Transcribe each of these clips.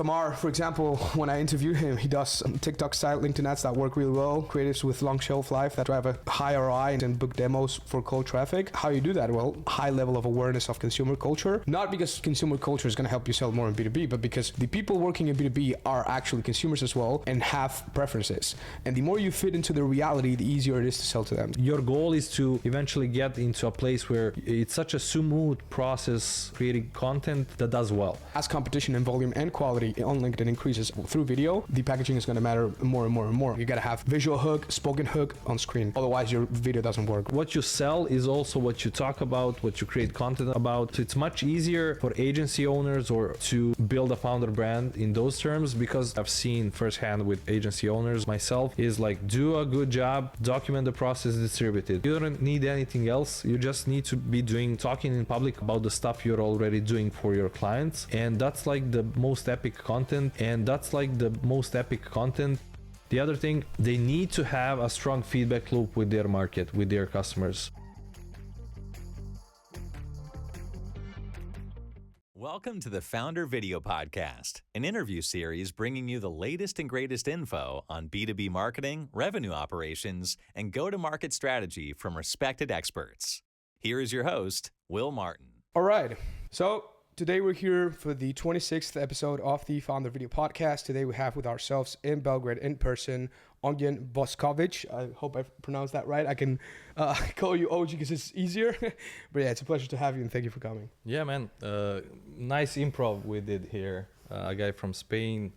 Tamar, for example, when I interviewed him, he does TikTok style LinkedIn ads that work really well, creatives with long shelf life that drive a high ROI and book demos for cold traffic. How you do that? Well, high level of awareness of consumer culture. Not because consumer culture is going to help you sell more in B2B, but because the people working in B2B are actually consumers as well and have preferences. And the more you fit into their reality, the easier it is to sell to them. Your goal is to eventually get into a place where it's such a smooth process creating content that does well. As competition in volume and quality on LinkedIn increases through video, the packaging is going to matter more and more and more. You got to have visual hook, spoken hook on screen. Otherwise, your video doesn't work. What you sell is also what you talk about, what you create content about. It's much easier for agency owners or to build a founder brand in those terms, because I've seen firsthand with agency owners myself, is like, do a good job, document the process, distribute it. You don't need anything else. You just need to be talking in public about the stuff you're already doing for your clients. And that's like the most epic content. The other thing, they need to have a strong feedback loop with their market, with their customers. Welcome to the FounderVideo Podcast, an interview series bringing you the latest and greatest info on B2B marketing, revenue operations, and go-to-market strategy from respected experts. Here is your host, Will Martin. All right. So today we're here for the 26th episode of the FounderVideo Podcast. Today we have with ourselves in Belgrade in person, Ognjen Bošković. I hope I pronounced that right. I can call you OG because it's easier. But yeah, it's a pleasure to have you and thank you for coming. Yeah, man. Nice improv we did here. A guy from Spain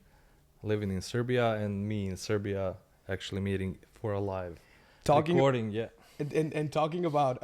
living in Serbia and me in Serbia actually meeting for a live recording. Yeah. And talking about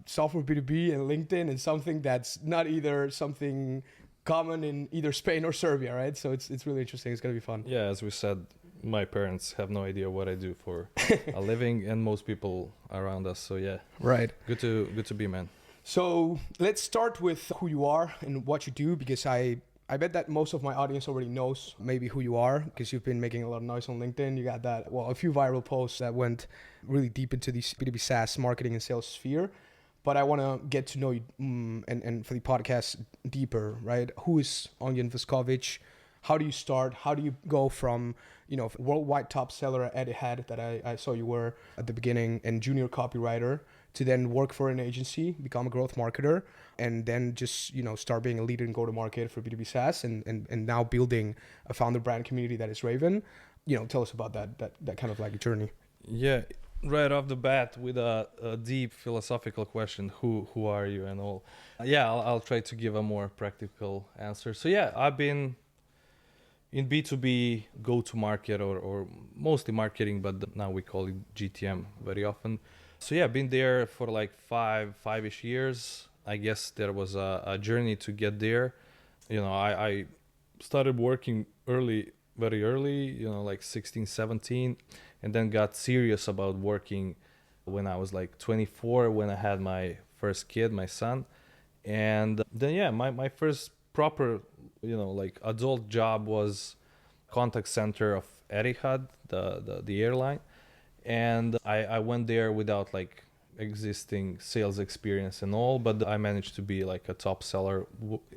software B2B and LinkedIn and something that's not either something common in either Spain or Serbia, right? So it's really interesting. It's going to be fun. Yeah, as we said, my parents have no idea what I do for a living and most people around us. So yeah. Right. Good to be, man. So let's start with who you are and what you do, because I bet that most of my audience already knows maybe who you are, because you've been making a lot of noise on LinkedIn. You got that, a few viral posts that went really deep into the B2B SaaS marketing and sales sphere. But I want to get to know you and for the podcast deeper, right? Who is Ognjen Bošković? How do you start? How do you go from, worldwide top seller at Etihad that I saw you were at the beginning and junior copywriter, to then work for an agency, become a growth marketer, and then just, start being a leader in go-to-market for B2B SaaS and now building a founder brand community that is Raven. Tell us about that kind of like journey. Yeah, right off the bat with a deep philosophical question, who are you and all. Yeah, I'll try to give a more practical answer. So yeah, I've been in B2B go-to-market or mostly marketing, but now we call it GTM very often. So yeah, been there for like five-ish years. I guess there was a journey to get there. I started working very early, like 16, 17, and then got serious about working when I was like 24, when I had my first kid, my son. And then, yeah, my first proper, like adult job was contact center of Etihad, the airline. And I went there without like existing sales experience and all, but I managed to be like a top seller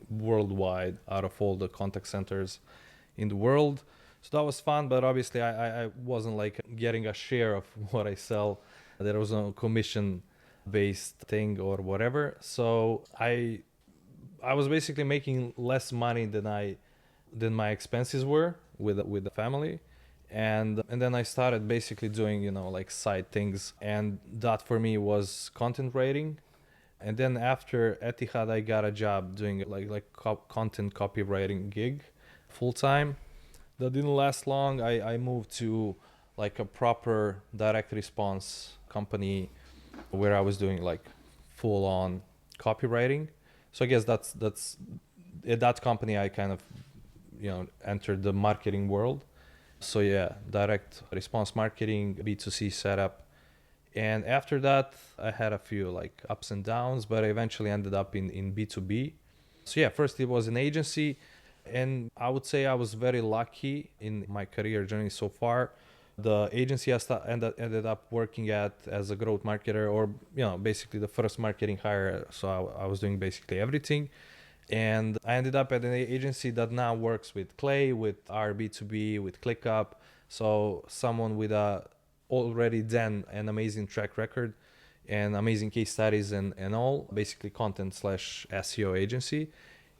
worldwide out of all the contact centers in the world. So that was fun, but obviously I wasn't like getting a share of what I sell. There was no commission based thing or whatever. So I was basically making less money than my expenses were with the family. And then I started basically doing, like side things. And that for me was content writing. And then after Etihad, I got a job doing like content copywriting gig full time. That didn't last long. I moved to like a proper direct response company where I was doing like full on copywriting. So I guess that's at that company I kind of, entered the marketing world. So yeah, direct response marketing, B2C setup. And after that, I had a few like ups and downs, but I eventually ended up in B2B. So yeah, first it was an agency. And I would say I was very lucky in my career journey so far. The agency I ended up working at as a growth marketer, or basically the first marketing hire. So I was doing basically everything. And I ended up at an agency that now works with Clay, with our B2B, with ClickUp. So someone with already then an amazing track record and amazing case studies and all, basically content/SEO agency.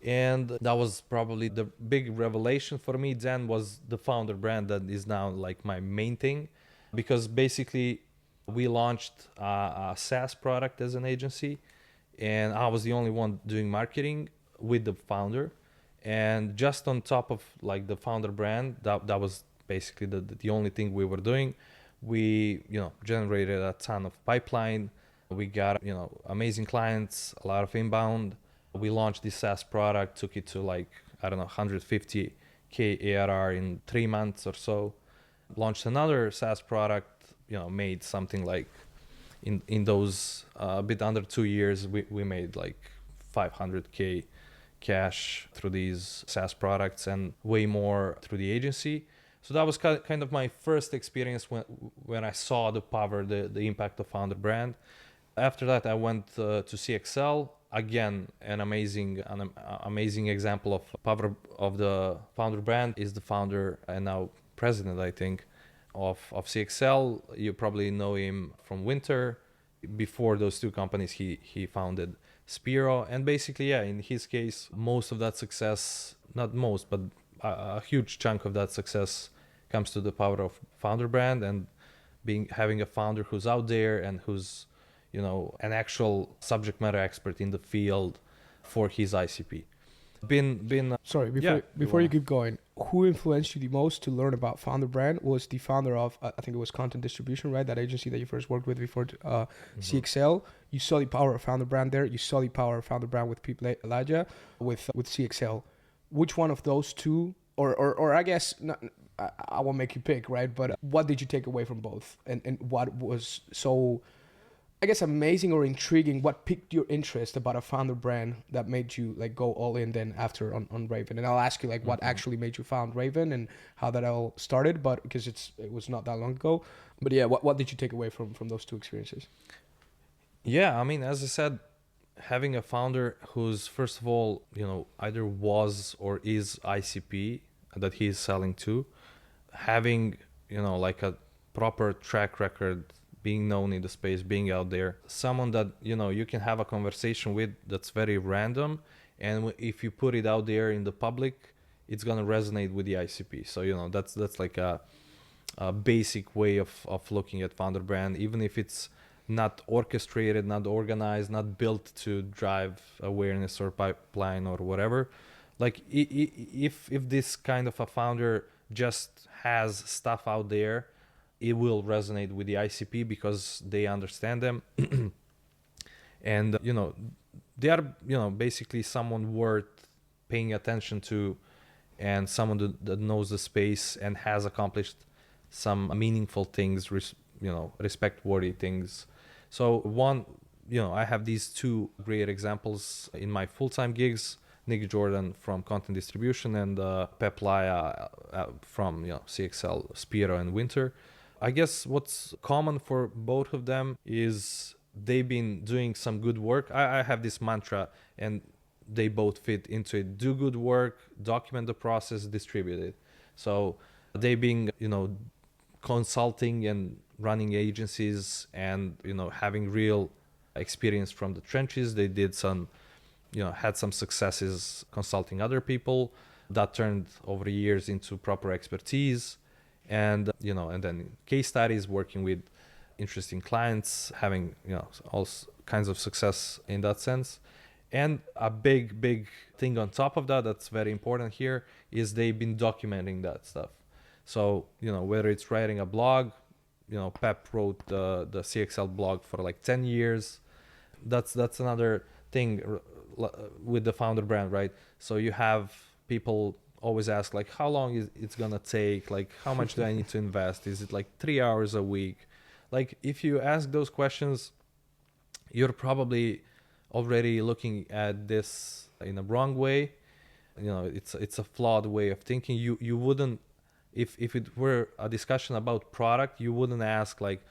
And that was probably the big revelation for me then, was the founder brand that is now like my main thing. Because basically we launched a SaaS product as an agency, and I was the only one doing marketing with the founder. And just on top of like the founder brand, that was basically the only thing we were doing. We generated a ton of pipeline. We got amazing clients, a lot of inbound. We launched this SaaS product, took it to like, I don't know, 150k ARR in 3 months or so. Launched another SaaS product, made something like in those a bit under 2 years, we made like 500k cash through these SaaS products and way more through the agency. So that was kind of my first experience when I saw the power, the impact of founder brand. After that, I went to CXL. Again, an amazing example of power of the founder brand is the founder and now president, I think, of CXL. You probably know him from Winter. Before those two companies, he founded Spiro. And basically, yeah, in his case, most of that success, not most, but a huge chunk of that success comes to the power of founder brand and having a founder who's out there and who's an actual subject matter expert in the field for his ICP. Sorry, before you keep going, who influenced you the most to learn about founder brand? Was the founder of I think it was Content Distribution, right? That agency that you first worked with before CXL. You saw the power of founder brand there. You saw the power of founder brand with Elijah with CXL. Which one of those two, or I guess not, I won't make you pick, right? But what did you take away from both, and what was so, I guess, amazing or intriguing? What piqued your interest about a founder brand that made you like go all in then after on Raven? And I'll ask you like what actually made you found Raven and how that all started, but because it was not that long ago. But yeah, what did you take away from those two experiences? Yeah, I mean, as I said, having a founder who's first of all, either was or is ICP that he's selling to, having, like a proper track record, being known in the space, being out there, someone that you can have a conversation with that's very random, and if you put it out there in the public, it's gonna resonate with the ICP. So that's like a basic way of looking at founder brand, even if it's not orchestrated, not organized, not built to drive awareness or pipeline or whatever. Like if this kind of a founder just has stuff out there, it will resonate with the ICP because they understand them. And, they are, basically someone worth paying attention to, and someone that knows the space and has accomplished some meaningful things, respect-worthy things. So I have these two great examples in my full-time gigs, Nick Jordan from Content Distribution and Pep Laya from CXL, Spiro and Winter. I guess what's common for both of them is they've been doing some good work. I have this mantra, and they both fit into it. Do good work, document the process, distribute it. So they've been, consulting and running agencies and, having real experience from the trenches. They did some, had some successes consulting other people that turned over the years into proper expertise. And and then case studies, working with interesting clients, having all kinds of success in that sense. And a big thing on top of that that's very important here is they've been documenting that stuff. So whether it's writing a blog, Pep wrote the CXL blog for like 10 years. That's another thing with the founder brand, right? So you have people always ask like, how long is it's gonna take? Like, how much do I need to invest? Is it like 3 hours a week? Like, if you ask those questions, you're probably already looking at this in a wrong way. It's a flawed way of thinking. You wouldn't, if it were a discussion about product, you wouldn't ask like,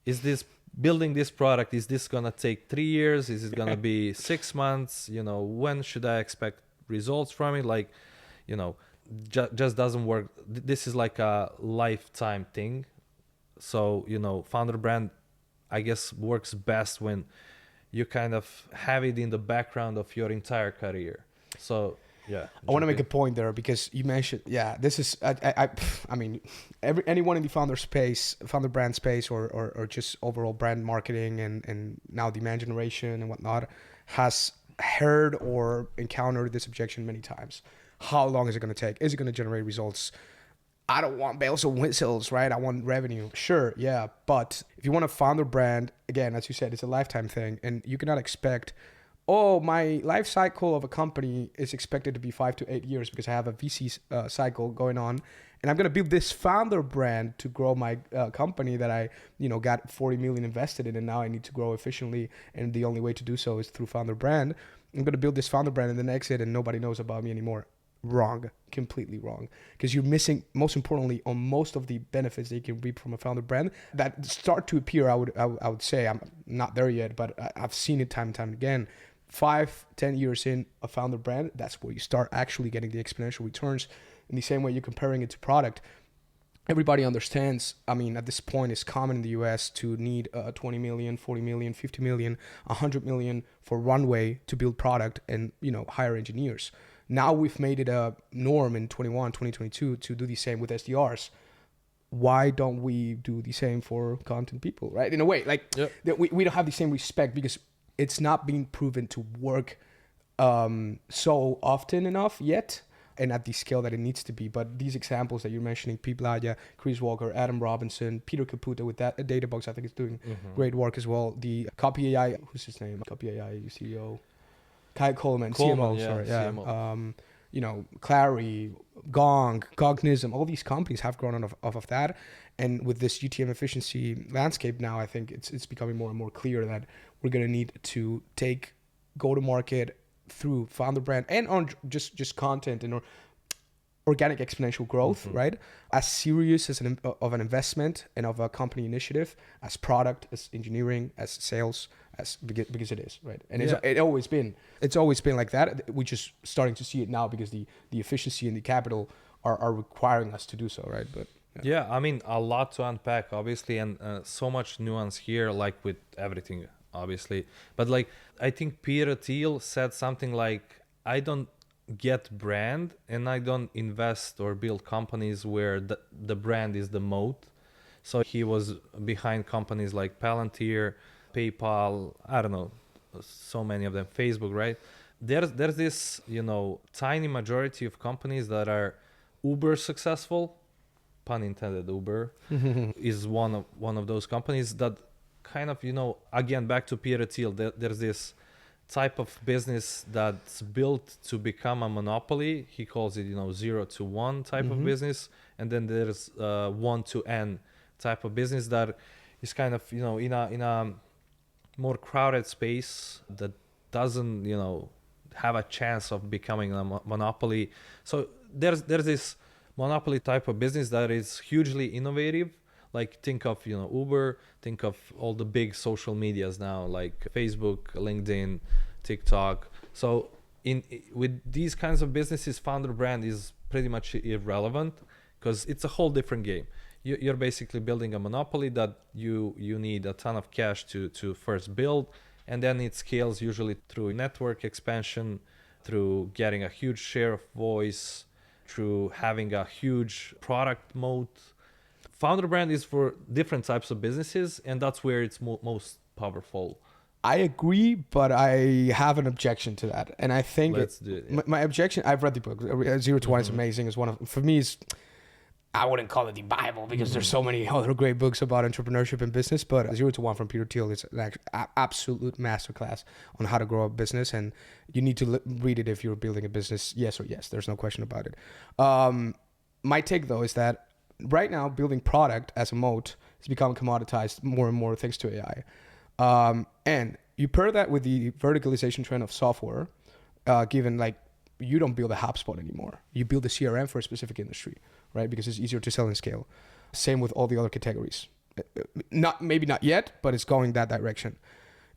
is this building this product, is this gonna take 3 years? Is it gonna be 6 months? When should I expect results from it? Like, just doesn't work. This is like a lifetime thing. So, founder brand, I guess, works best when you kind of have it in the background of your entire career. So, yeah. I want to make a point there because you mentioned, this is, I mean, anyone in the founder brand space, or just overall brand marketing and now demand generation and whatnot has heard or encountered this objection many times. How long is it going to take? Is it going to generate results? I don't want bells and whistles, right? I want revenue. Sure, yeah. But if you want a founder brand, again, as you said, it's a lifetime thing. And you cannot expect, my life cycle of a company is expected to be 5 to 8 years because I have a VC cycle going on. And I'm going to build this founder brand to grow my company that I, got 40 million invested in. And now I need to grow efficiently. And the only way to do so is through founder brand. I'm going to build this founder brand and then exit and nobody knows about me anymore. Wrong, completely wrong, because you're missing, most importantly, on most of the benefits that you can reap from a founder brand that start to appear. I would say, I'm not there yet, but I've seen it time and time again. 5-10 years in a founder brand, that's where you start actually getting the exponential returns. In the same way you're comparing it to product, everybody understands. I mean, at this point, it's common in the US to need 20 million, 40 million, 50 million, 100 million for runway to build product and hire engineers. Now we've made it a norm in 2022 to do the same with SDRs. Why don't we do the same for content people, right? In a way, like we don't have the same respect because it's not being proven to work so often enough yet and at the scale that it needs to be. But these examples that you're mentioning, Pete Bladja, Chris Walker, Adam Robinson, Peter Caputo with that Databox, I think is doing great work as well. The Copy AI, who's his name? Copy AI CEO. Kai Coleman, CMO, sorry. CMO. Clary, Gong, Cognism, all these companies have grown off of that. And with this GTM efficiency landscape now, I think it's becoming more and more clear that we're going to need to go to market through founder brand and on just content and organic exponential growth, right? As serious as of an investment and of a company initiative, as product, as engineering, as sales, because it is, right? And it's always been like that. We're just starting to see it now because the efficiency and the capital are requiring us to do so, right? But I mean, a lot to unpack, obviously, and so much nuance here, like with everything, obviously. But like, I think Peter Thiel said something like, I don't get brand and I don't invest or build companies where the brand is the moat. So he was behind companies like Palantir, PayPal, I don't know, so many of them, Facebook, right? There's this, tiny majority of companies that are uber successful, pun intended, Uber is one of those companies that kind of, again, back to Peter Thiel, there's this type of business that's built to become a monopoly. He calls it, 0 to 1 type of business. And then there's 1 to N type of business that is kind of, in a more crowded space that doesn't, have a chance of becoming a monopoly. So there's this monopoly type of business that is hugely innovative. Like think of, Uber, think of all the big social medias now, like Facebook, LinkedIn, TikTok. So with these kinds of businesses, founder brand is pretty much irrelevant because it's a whole different game. You're basically building a monopoly that you need a ton of cash to first build, and then it scales usually through network expansion, through getting a huge share of voice, through having a huge product moat. Founder brand is for different types of businesses, and that's where it's most powerful. I agree, but I have an objection to that. And I think my objection, I've read the book, 0 to 1 is amazing. It's for me, I wouldn't call it the Bible because there's so many other great books about entrepreneurship and business, but 0 to 1 from Peter Thiel is an absolute masterclass on how to grow a business. And you need to read it if you're building a business. Yes or yes. There's no question about it. My take though is that right now, building product as a moat has become commoditized more and more thanks to AI. And you pair that with the verticalization trend of software, given like you don't build a HubSpot anymore. You build a CRM for a specific industry, right? Because it's easier to sell and scale. Same with all the other categories. Not yet, but it's going that direction.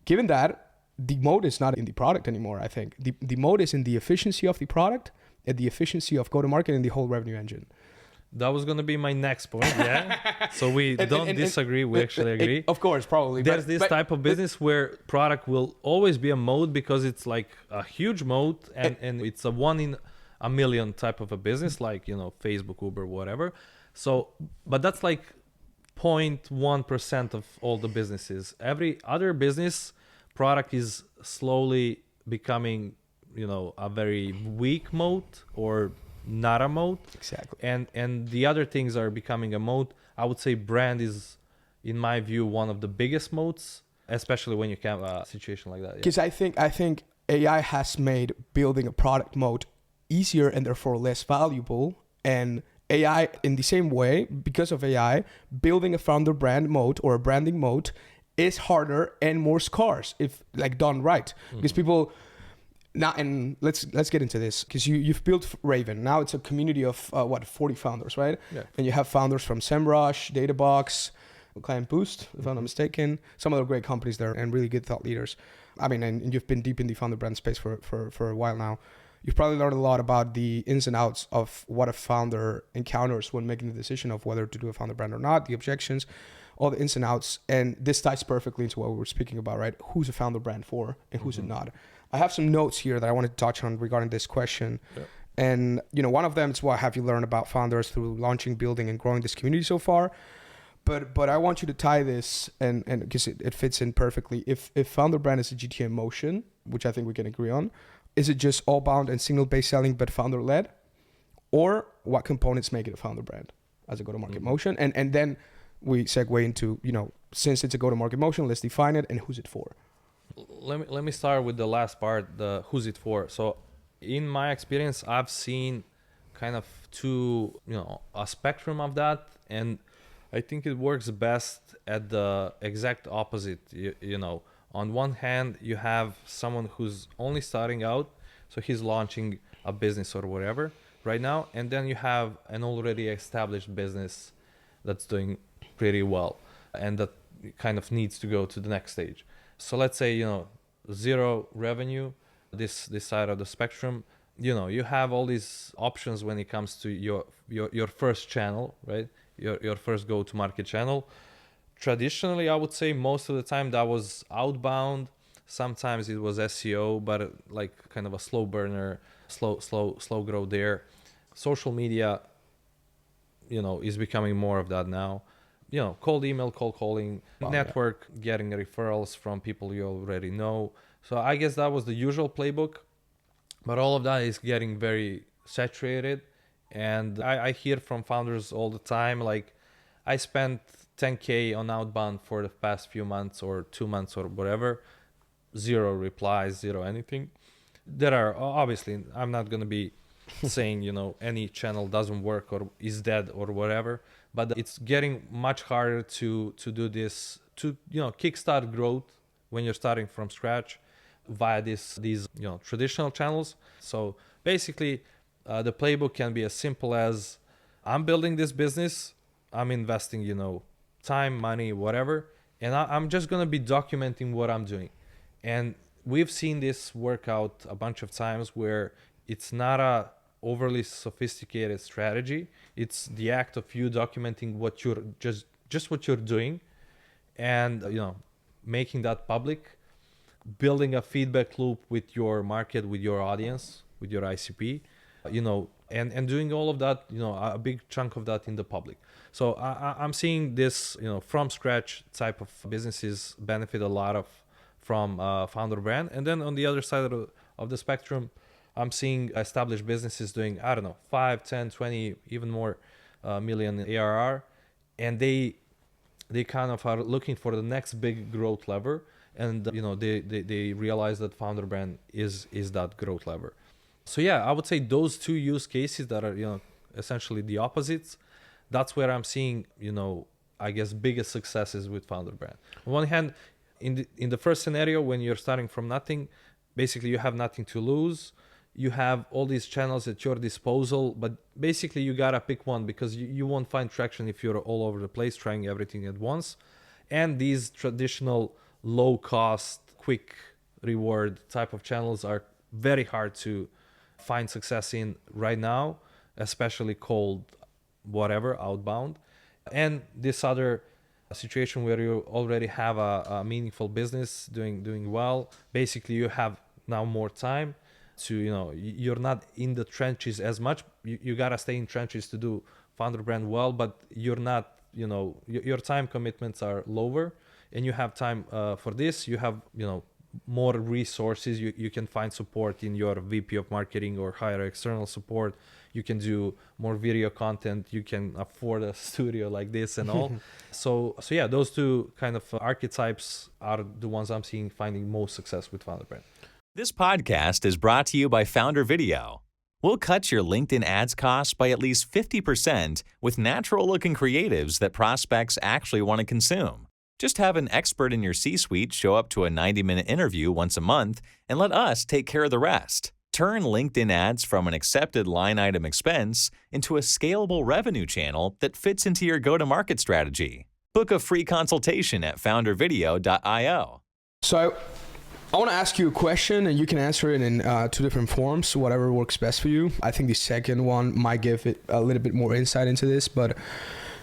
Given that, the mode is not in the product anymore, I think. The mode is in the efficiency of the product and the efficiency of go-to-market and the whole revenue engine. That was going to be my next point, yeah. So we don't disagree, we actually agree. Of course, probably. There's this type of business where product will always be a mode because it's like a huge mode and it's a 1 in a million type of a business, like, you know, Facebook, Uber, whatever. So, but that's like 0.1% of all the businesses. Every other business product is slowly becoming, you know, a very weak mode or not a mode. Exactly. And the other things are becoming a mode. I would say brand is, in my view, one of the biggest modes, especially when you have a situation like that. Because I think AI has made building a product mode easier and therefore less valuable. And AI, in the same way, because of AI, building a founder brand mode or a branding mode is harder and more scarce if like done right. Because people now, and let's get into this, because you've built Raven. Now it's a community of 40 founders, right? Yeah. And you have founders from SEMrush, Databox, Client Boost, if I'm not mistaken. Some other great companies there and really good thought leaders. I mean, and you've been deep in the founder brand space for a while now. You've probably learned a lot about the ins and outs of what a founder encounters when making the decision of whether to do a founder brand or not, the objections, all the ins and outs. And this ties perfectly into what we were speaking about, right? Who's a founder brand for and who's it not? I have some notes here that I want to touch on regarding this question. Yeah. And, you know, one of them is what have you learned about founders through launching, building, and growing this community so far. But I want you to tie this, and because it fits in perfectly. If founder brand is a GTM motion, which I think we can agree on, is it just all bound and signal-based selling but founder-led? Or what components make it a founder brand as a go-to-market motion? And then we segue into, you know, since it's a go-to-market motion, let's define it and who's it for. Let me start with the last part, the who's it for. So in my experience, I've seen kind of a spectrum of that, and I think it works best at the exact opposite. You know, on one hand, you have someone who's only starting out, so he's launching a business or whatever right now, and then you have an already established business that's doing pretty well and that kind of needs to go to the next stage. So let's say, you know, zero revenue, this side of the spectrum, you know, you have all these options when it comes to your first channel, right? Your first go-to-market channel. Traditionally, I would say most of the time that was outbound. Sometimes it was SEO, but like kind of a slow burner, slow growth there. Social media, you know, is becoming more of that now. You know, cold email, cold calling, network, getting referrals from people you already know. So I guess that was the usual playbook, but all of that is getting very saturated. And I hear from founders all the time, like, I spent $10K on outbound for the past few months or 2 months or whatever, zero replies, zero anything. There are, obviously, I'm not going to be saying, you know, any channel doesn't work or is dead or whatever, but it's getting much harder to do this, to, you know, kickstart growth when you're starting from scratch via these, you know, traditional channels. So basically, the playbook can be as simple as, I'm building this business, I'm investing, you know, time, money, whatever, and I'm just going to be documenting what I'm doing. And we've seen this work out a bunch of times where it's not a overly sophisticated strategy. It's the act of you documenting what you're just what you're doing, and, you know, making that public, building a feedback loop with your market, with your audience, with your ICP, you know, and doing all of that, you know, a big chunk of that in the public. So I'm seeing this, you know, from scratch type of businesses benefit a lot from founder brand. And then on the other side of the spectrum, I'm seeing established businesses doing, I don't know, 5, 10, 20, even more million ARR. And they kind of are looking for the next big growth lever. And, you know, they realize that founder brand is that growth lever. So yeah, I would say those two use cases that are, you know, essentially the opposites, that's where I'm seeing, you know, I guess biggest successes with founder brand. On one hand, in the first scenario, when you're starting from nothing, basically you have nothing to lose. you have all these channels at your disposal, but basically you gotta pick one because you won't find traction if you're all over the place trying everything at once. And these traditional low cost, quick reward type of channels are very hard to find success in right now, especially cold whatever, outbound. And this other situation where you already have a meaningful business doing well, basically you have now more time to, you're not in the trenches as much. You gotta stay in trenches to do founder brand well, but you're not, your time commitments are lower, and you have time for this. You have, more resources. You can find support in your VP of marketing or hire external support. You can do more video content. You can afford a studio like this and all. So yeah, those two kind of archetypes are the ones I'm seeing finding most success with founder brand. This podcast is brought to you by FounderVideo. We'll cut your LinkedIn ads costs by at least 50% with natural-looking creatives that prospects actually want to consume. Just have an expert in your C-suite show up to a 90-minute interview once a month and let us take care of the rest. Turn LinkedIn ads from an accepted line item expense into a scalable revenue channel that fits into your go-to-market strategy. Book a free consultation at foundervideo.io. So I want to ask you a question, and you can answer it in two different forms, whatever works best for you. I think the second one might give it a little bit more insight into this, but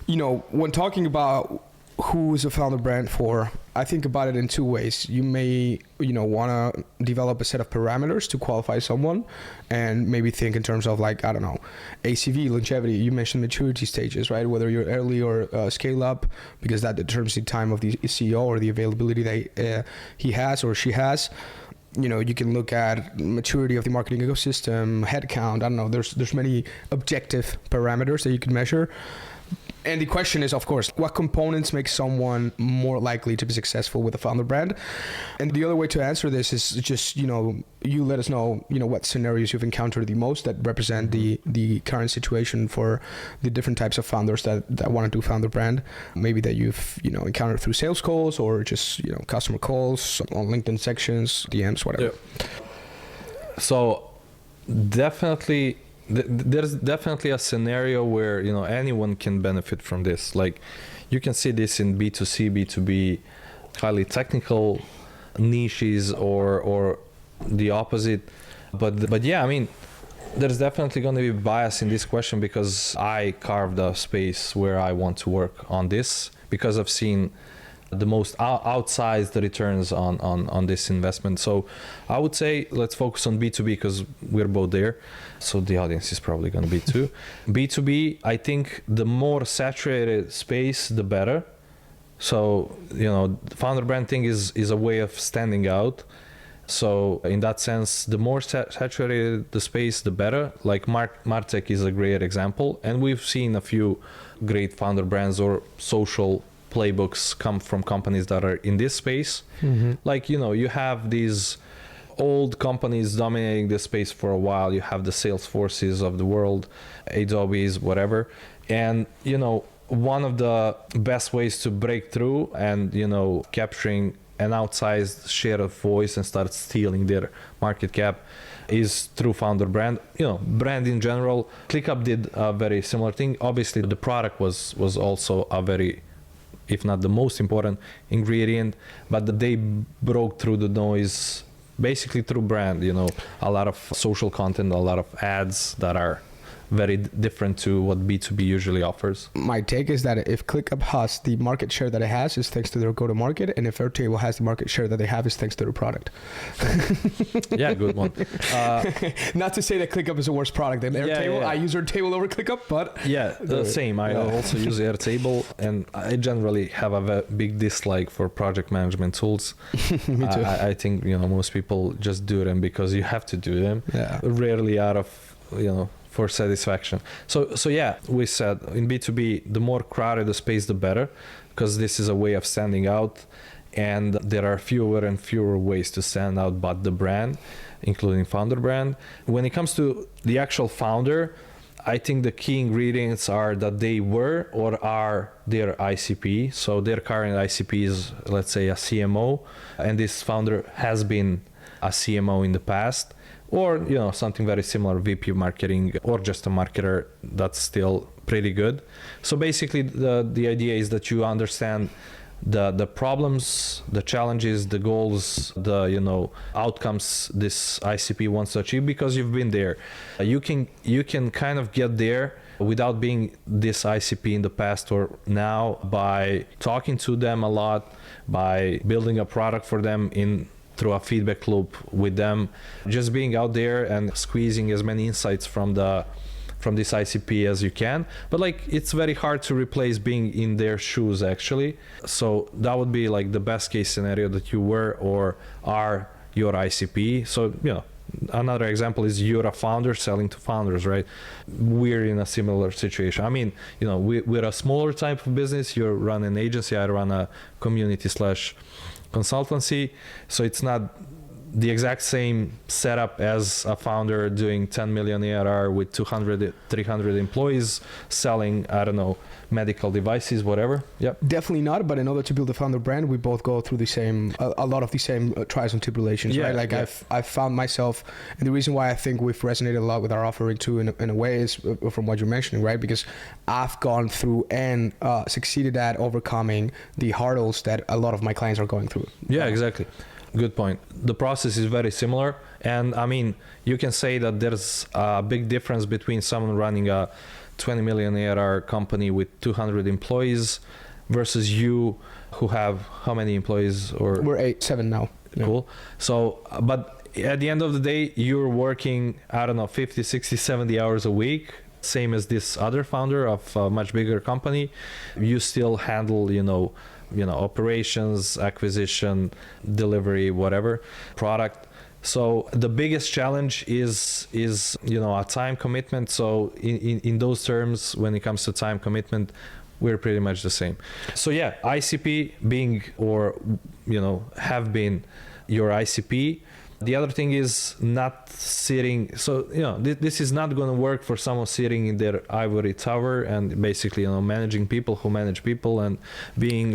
when talking about who is a founder brand for, I think about it in two ways. You may, want to develop a set of parameters to qualify someone, and maybe think in terms of ACV, longevity. You mentioned maturity stages, right? Whether you're early or scale up, because that determines the time of the CEO or the availability that he has or she has. You can look at maturity of the marketing ecosystem, headcount. I don't know. There's many objective parameters that you can measure. And the question is, of course, what components make someone more likely to be successful with a founder brand? And the other way to answer this is just, you let us know, what scenarios you've encountered the most that represent the current situation for the different types of founders that want to do founder brand. Maybe that you've, encountered through sales calls or just, customer calls on LinkedIn sections, DMs, whatever. Yeah. So definitely, there's definitely a scenario where anyone can benefit from this. Like, you can see this in B2C, B2B, highly technical niches, or the opposite. But yeah, there's definitely going to be bias in this question because I carved a space where I want to work on this, because I've seen the most outsized returns on this investment. So I would say let's focus on B2B because we're both there. So the audience is probably going to be too. B2B, I think the more saturated space, the better. So, the founder brand thing is a way of standing out. So in that sense, the more saturated the space, the better. Like Martech is a great example. And we've seen a few great founder brands or social playbooks come from companies that are in this space. Mm-hmm. Like, you have these old companies dominating this space for a while. You have the Salesforces of the world, Adobe's, whatever. And, one of the best ways to break through and, capturing an outsized share of voice and start stealing their market cap is through founder brand. Brand in general. ClickUp did a very similar thing. Obviously, the product was also a very, if not the most important ingredient, but they broke through the noise basically through brand, a lot of social content, a lot of ads that are very different to what B2B usually offers. My take is that if ClickUp has the market share that it has, is thanks to their go-to-market, and if Airtable has the market share that they have, is thanks to their product. Yeah, good one. Not to say that ClickUp is a worse product than Airtable. Yeah. I use Airtable over ClickUp, but the same. I also use Airtable, and I generally have a big dislike for project management tools. Me too. I think most people just do them because you have to do them. Yeah. Rarely out of for satisfaction. So yeah, we said in B2B, the more crowded the space, the better, because this is a way of standing out, and there are fewer and fewer ways to stand out but the brand, including founder brand. When it comes to the actual founder, I think the key ingredients are that they were or are their ICP. So their current ICP is, let's say, a CMO, and this founder has been a CMO in the past, or something very similar, VP marketing, or just a marketer. That's still pretty good. So basically the idea is that you understand the problems, the challenges, the goals, the outcomes this ICP wants to achieve, because you've been there. You can kind of get there without being this ICP in the past or now, by talking to them a lot, by building a product for them through a feedback loop with them, just being out there and squeezing as many insights from this ICP as you can. But it's very hard to replace being in their shoes, actually. So that would be the best case scenario, that you were or are your ICP. So another example is you're a founder selling to founders, right? We're in a similar situation. I mean, we're a smaller type of business. You run an agency, I run a community/consultancy. So it's not the exact same setup as a founder doing 10 million ARR with 200, 300 employees selling, I don't know, medical devices, whatever. Yep. Definitely not. But in order to build a founder brand, we both go through a lot of the same trials and tribulations, right? I've found myself, and the reason why I think we've resonated a lot with our offering too, in a way, is from what you're mentioning, right? Because I've gone through and succeeded at overcoming the hurdles that a lot of my clients are going through. Yeah, exactly. Good point. The process is very similar. And I mean, you can say that there's a big difference between someone running a 20 million ARR company with 200 employees versus you, who have how many employees? Or we're 7 now. Cool. So, but at the end of the day, you're working, I don't know, 50, 60, 70 hours a week, same as this other founder of a much bigger company. You still handle, operations, acquisition, delivery, whatever, product. So the biggest challenge is a time commitment. So in those terms, when it comes to time commitment, we're pretty much the same. So yeah, ICP being, or have been your ICP. The other thing is not sitting. So this is not going to work for someone sitting in their ivory tower and basically managing people who manage people, and being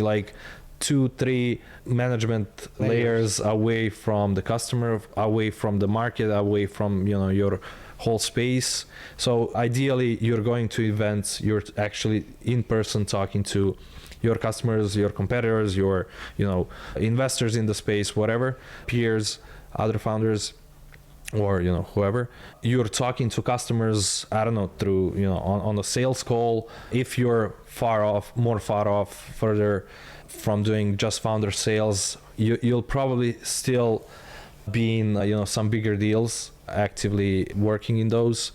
2-3 management layers away from the customer, away from the market, away from your whole space. So ideally, you're going to events, you're actually in person talking to your customers, your competitors, your investors in the space, whatever, peers, other founders, or whoever. You're talking to customers, I don't know, through on a sales call. If you're more far off further from doing just founder sales, you'll probably still be in some bigger deals, actively working in those,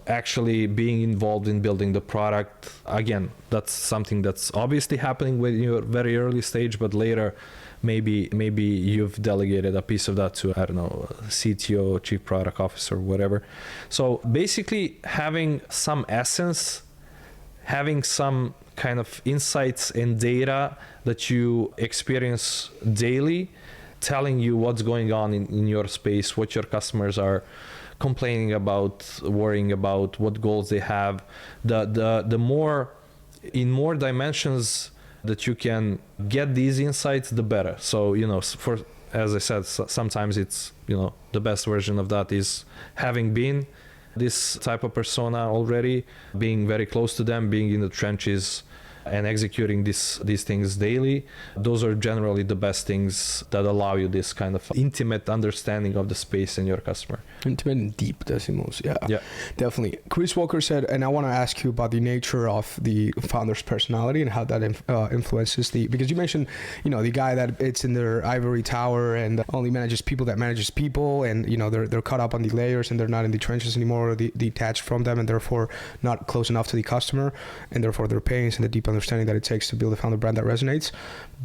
actually being involved in building the product. Again, that's something that's obviously happening when you're very early stage, but later maybe you've delegated a piece of that to, I don't know, CTO, chief product officer, whatever. So basically having some essence, having some kind of insights and data that you experience daily, telling you what's going on in your space, what your customers are complaining about, worrying about, what goals they have. The more, in more dimensions that you can get these insights, the better. So, as I said, sometimes it's, the best version of that is having been this type of persona already, being very close to them, being in the trenches, and executing these things daily. Those are generally the best things that allow you this kind of intimate understanding of the space and your customer. Intimate and deep decimals. Yeah, definitely. Chris Walker said, and I want to ask you about the nature of the founder's personality and how that influences because you mentioned, the guy that it's in their ivory tower and only manages people that manages people, and they're caught up on the layers and they're not in the trenches anymore, or detached from them, and therefore not close enough to the customer, and therefore their pains and the deep understanding that it takes to build a founder brand that resonates.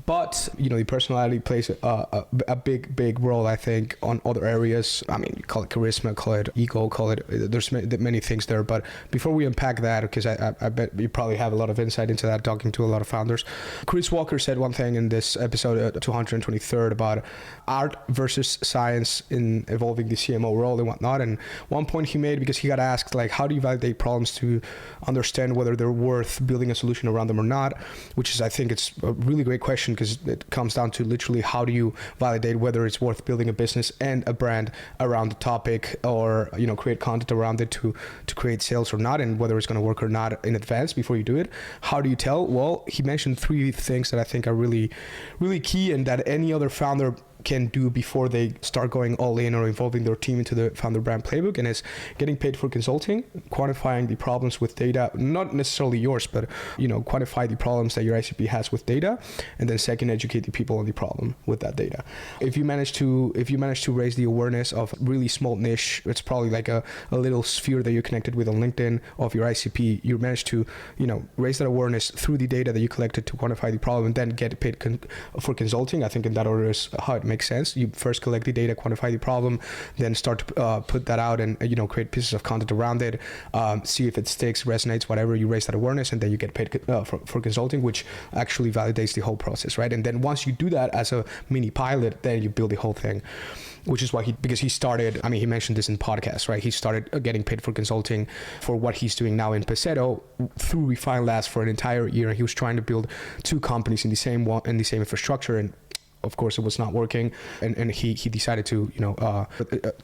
But the personality plays a big role, I think, on other areas. I mean, call it charisma, call it ego, call it, there's many things there. But before we unpack that, because I bet you probably have a lot of insight into that, talking to a lot of founders, Chris Walker said one thing in this episode 223rd about art versus science in evolving the CMO role and whatnot. And one point he made, because he got asked, how do you validate problems to understand whether they're worth building a solution around them them or not, which is, I think it's a really great question, because it comes down to literally how do you validate whether it's worth building a business and a brand around the topic, or, you know, create content around it to create sales or not, and whether it's going to work or not in advance before you do it. How do you tell? Well, he mentioned 3 things that I think are really, really key, and that any other founder can do before they start going all in or involving their team into the founder brand playbook. And it's getting paid for consulting, quantifying the problems with data, not necessarily yours, but, you know, quantify the problems that your ICP has with data. And then second, educate the people on the problem with that data. If you manage to raise the awareness of really small niche, it's probably like a little sphere that you're connected with on LinkedIn of your ICP, you manage to, you know, raise that awareness through the data that you collected to quantify the problem, and then get paid for consulting. I think in that order is how it makes sense. You first collect the data, quantify the problem, then start to put that out and, you know, create pieces of content around it, see if it sticks, resonates, whatever. You raise that awareness, and then you get paid for consulting, which actually validates the whole process, right? And then once you do that as a mini pilot, then you build the whole thing. Which is why because he started, I mean, he mentioned this in podcasts, right? He started getting paid for consulting for what he's doing now in Peseto through Refine Labs for an entire year. He was trying to build 2 companies in the same infrastructure, and of course it was not working, and he decided to, you know,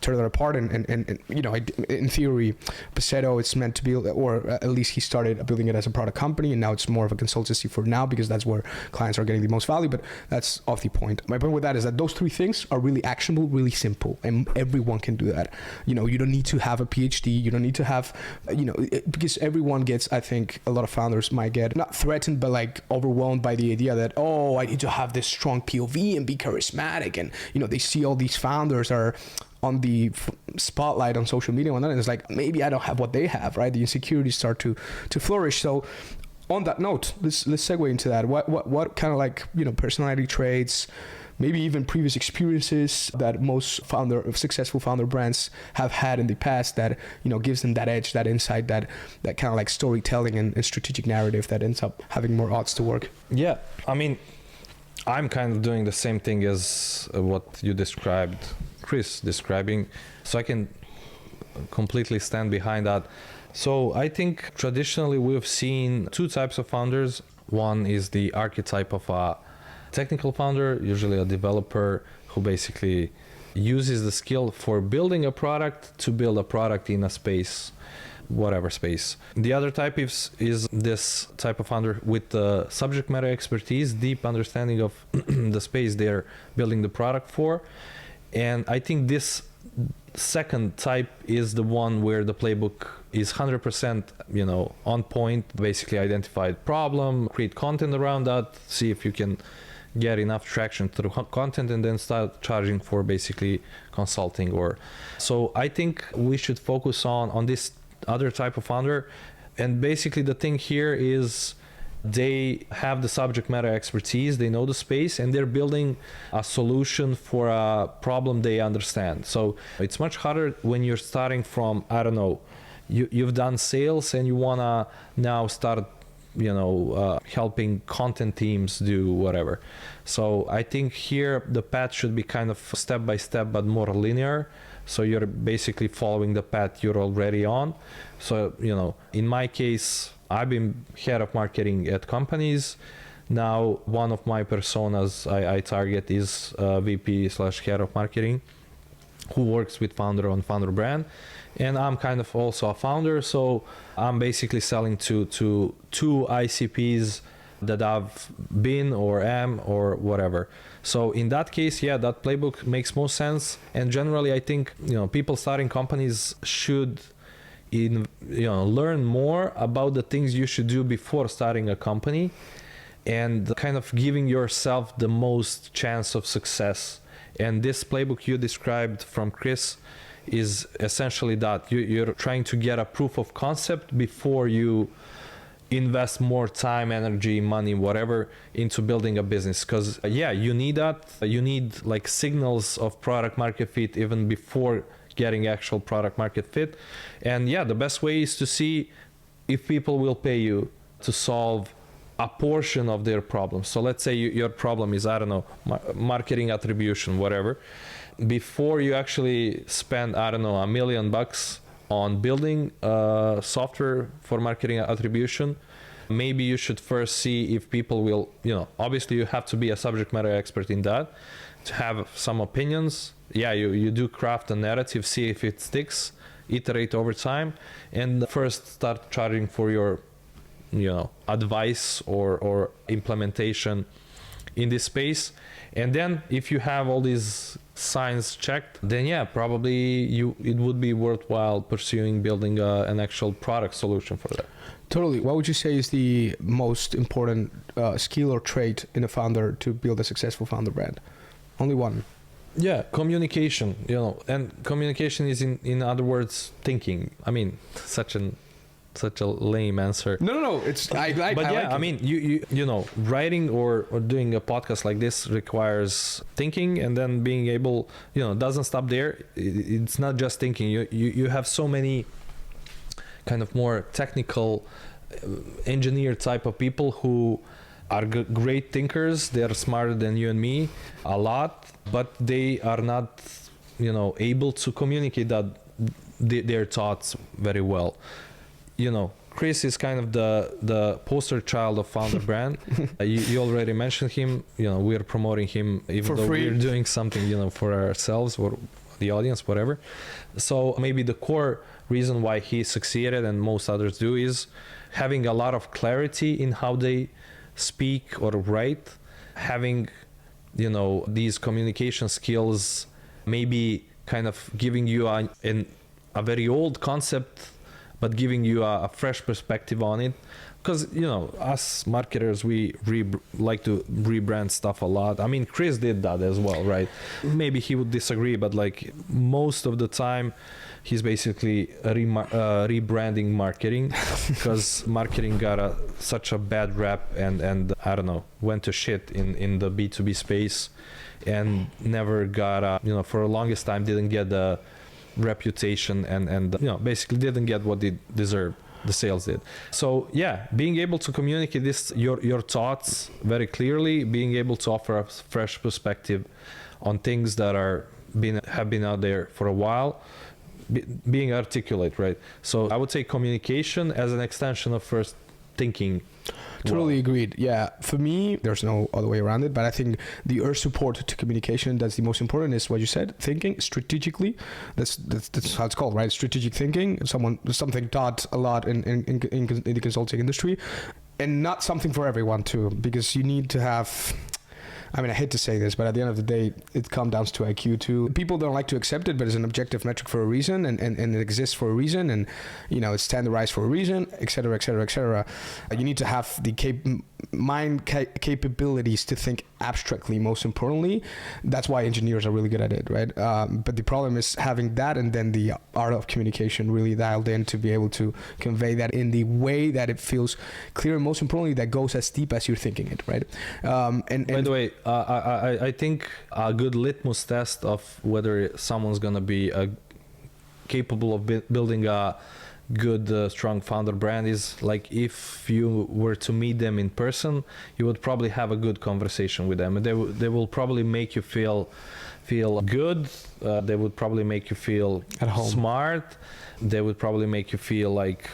tear that apart, and you know, in theory, Peseto, it's meant to be, or at least he started building it as a product company, and now it's more of a consultancy for now, because that's where clients are getting the most value. But that's off the point. My point with that is that those 3 things are really actionable, really simple, and everyone can do that. You know, you don't need to have a PhD, you don't need to have, you know, because everyone gets, I think a lot of founders might get not threatened, but like overwhelmed by the idea that, oh, I need to have this strong POV and be charismatic, and, you know, they see all these founders are on the spotlight on social media and it's like, maybe I don't have what they have, right? The insecurities start to flourish. So on that note, let's segue into that. What kind of, like, you know, personality traits, maybe even previous experiences that most successful founder brands have had in the past that, you know, gives them that edge, that insight, that kind of like storytelling and strategic narrative that ends up having more odds to work? Yeah, I mean, I'm kind of doing the same thing as what you described, Chris describing, so I can completely stand behind that. So I think traditionally we've seen 2 types of founders. One is the archetype of a technical founder, usually a developer who basically uses the skill for building a product to build a product in a space, whatever space. The other type is this type of founder with the subject matter expertise, deep understanding of the space they're building the product for. And I think this second type is the one where the playbook is 100%, you know, on point. Basically identify the problem, create content around that, see if you can get enough traction through content, and then start charging for basically consulting. Or so I think we should focus on this other type of founder. And basically the thing here is they have the subject matter expertise, they know the space, and they're building a solution for a problem they understand. So it's much harder when you're starting from, I don't know, you've done sales and you wanna now start, you know, helping content teams do whatever. So I think here the path should be kind of step by step, but more linear. So you're basically following the path you're already on. So, you know, in my case, I've been head of marketing at companies. Now, one of my personas I target is VP/head of marketing who works with founder on founder brand. And I'm kind of also a founder. So I'm basically selling to 2 ICPs that I've been or am or whatever. So in that case, yeah, that playbook makes most sense. And generally, I think, you know, people starting companies should learn more about the things you should do before starting a company, and kind of giving yourself the most chance of success. And this playbook you described from Chris is essentially that. You're trying to get a proof of concept before you invest more time, energy, money, whatever, into building a business. Because you need that. You need like signals of product market fit even before getting actual product market fit. And the best way is to see if people will pay you to solve a portion of their problem. So let's say your problem is, I don't know, marketing attribution, whatever. Before you actually spend, I don't know, $1 million on building software for marketing attribution, maybe you should first see if people will, obviously you have to be a subject matter expert in that to have some opinions. Yeah, you do craft a narrative, see if it sticks, iterate over time, and first start charging for your advice or implementation in this space. And then if you have all these signs checked, then yeah, probably it would be worthwhile pursuing building an actual product solution for that. Totally. What would you say is the most important skill or trait in a founder to build a successful founder brand? Only one. Yeah, communication, and communication is in other words thinking. I mean, such a lame answer. No. It's I like. But I yeah, like I mean, you writing or doing a podcast like this requires thinking, and then being able, doesn't stop there. It's not just thinking. You have so many kind of more technical engineer type of people who are great thinkers. They are smarter than you and me a lot, but they are not, able to communicate their thoughts very well. Chris is kind of the poster child of founder brand. You already mentioned him. We are promoting him even for though free. we're doing something, for ourselves or the audience, whatever. So maybe the core reason why he succeeded and most others do is having a lot of clarity in how they speak or write, having these communication skills, maybe kind of giving you a very old concept but giving you a fresh perspective on it, because us marketers, we like to rebrand stuff a lot. I mean, Chris did that as well, right? Maybe he would disagree, but like most of the time he's basically rebranding marketing because marketing got such a bad rap and I don't know, went to shit in the B2B space and never got for the longest time didn't get the reputation and basically didn't get what they deserved. The sales did. So yeah, being able to communicate your thoughts very clearly, being able to offer a fresh perspective on things that have been out there for a while, being articulate, right? So I would say communication as an extension of first thinking. Totally agreed. Yeah, for me, there's no other way around it, but I think the support to communication, that's the most important, is what you said, thinking strategically. That's how it's called, right? Strategic thinking. Something taught a lot in the consulting industry, and not something for everyone too, because you need to have, I mean, I hate to say this, but at the end of the day, it comes down to IQ too. People don't like to accept it, but it's an objective metric for a reason, and it exists for a reason, and it's standardized for a reason, et cetera, et cetera, et cetera. You need to have the capabilities to think abstractly, most importantly. That's why engineers are really good at it, right? But the problem is having that and then the art of communication really dialed in to be able to convey that in the way that it feels clear, and most importantly, that goes as deep as you're thinking it, right? And by the way, I think a good litmus test of whether someone's going to be capable of building a good strong founder brand is like if you were to meet them in person, you would probably have a good conversation with them, and they will probably make you feel good. They would probably make you feel at home. Smart. They would probably make you feel like,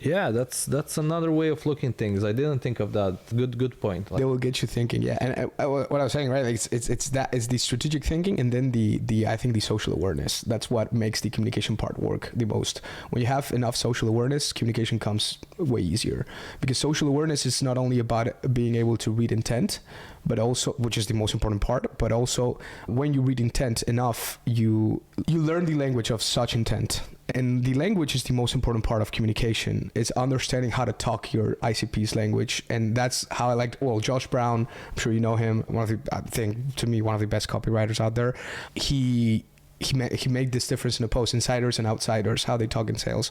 yeah, that's another way of looking at things. I didn't think of that. Good point. They will get you thinking, yeah. And what I was saying, right? Like it's the strategic thinking, and then the I think the social awareness. That's what makes the communication part work the most. When you have enough social awareness, communication comes way easier, because social awareness is not only about being able to read intent, but also, which is the most important part, but also when you read intent enough, you learn the language of such intent. And the language is the most important part of communication. It's understanding how to talk your ICP's language. And that's how I liked, Josh Brown, I'm sure you know him, I think to me, one of the best copywriters out there. He made this difference in a post, insiders and outsiders, how they talk in sales.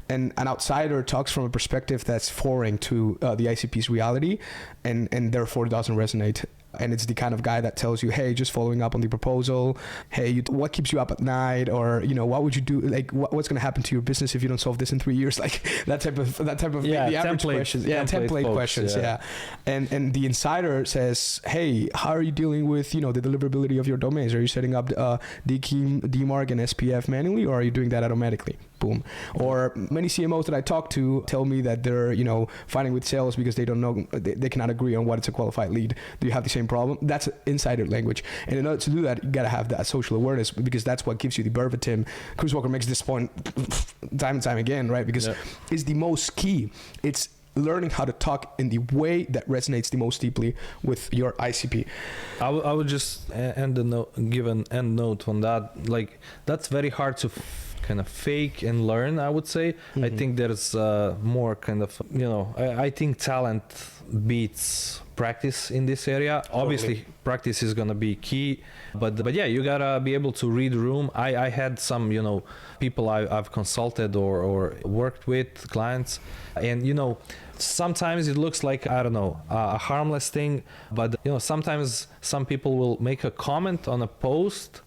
And an outsider talks from a perspective that's foreign to the ICP's reality, and therefore doesn't resonate. And it's the kind of guy that tells you, hey, just following up on the proposal. Hey, what keeps you up at night? Or, what would you do? Like, what's going to happen to your business if you don't solve this in 3 years? Like that type of the average questions. Yeah, template questions. Yeah. And the insider says, hey, how are you dealing with, the deliverability of your domains? Are you setting up DMARC and SPF manually, or are you doing that automatically? Boom. Or many CMOs that I talk to tell me that they're, you know, fighting with sales because they don't know, they cannot agree on what is a qualified lead. Do you have the same problem? That's insider language. And in order to do that, you got to have that social awareness, because that's what gives you the verbatim. Chris Walker makes this point time and time again, right? Because it's the most key. It's learning how to talk in the way that resonates the most deeply with your ICP. I would just give an end note on that. Like, that's very hard to kind of fake and learn, I would say. I think there's more kind of, you know, I think talent beats practice in this area. Totally. Obviously, practice is going to be key, but yeah, you gotta be able to read room. I had some, you know, people I've consulted or worked with, clients, and, you know, sometimes it looks like, I don't know, a harmless thing, but, you know, sometimes some people will make a comment on a post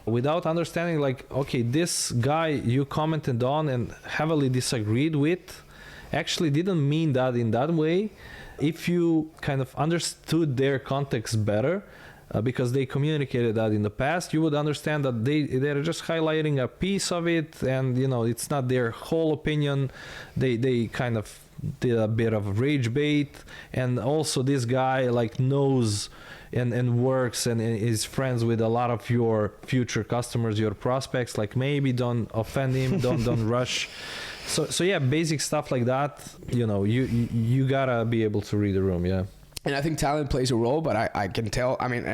without understanding, like, okay, this guy you commented on and heavily disagreed with actually didn't mean that in that way. If you kind of understood their context better, because they communicated that in the past, you would understand that they're just highlighting a piece of it, and, you know, it's not their whole opinion. They kind of did a bit of rage bait, and also this guy like knows and works and is friends with a lot of your future customers, your prospects. Like, maybe don't offend him, don't rush. So yeah, basic stuff like that. You know, you gotta be able to read the room. Yeah. And I think talent plays a role, but I can tell, I mean,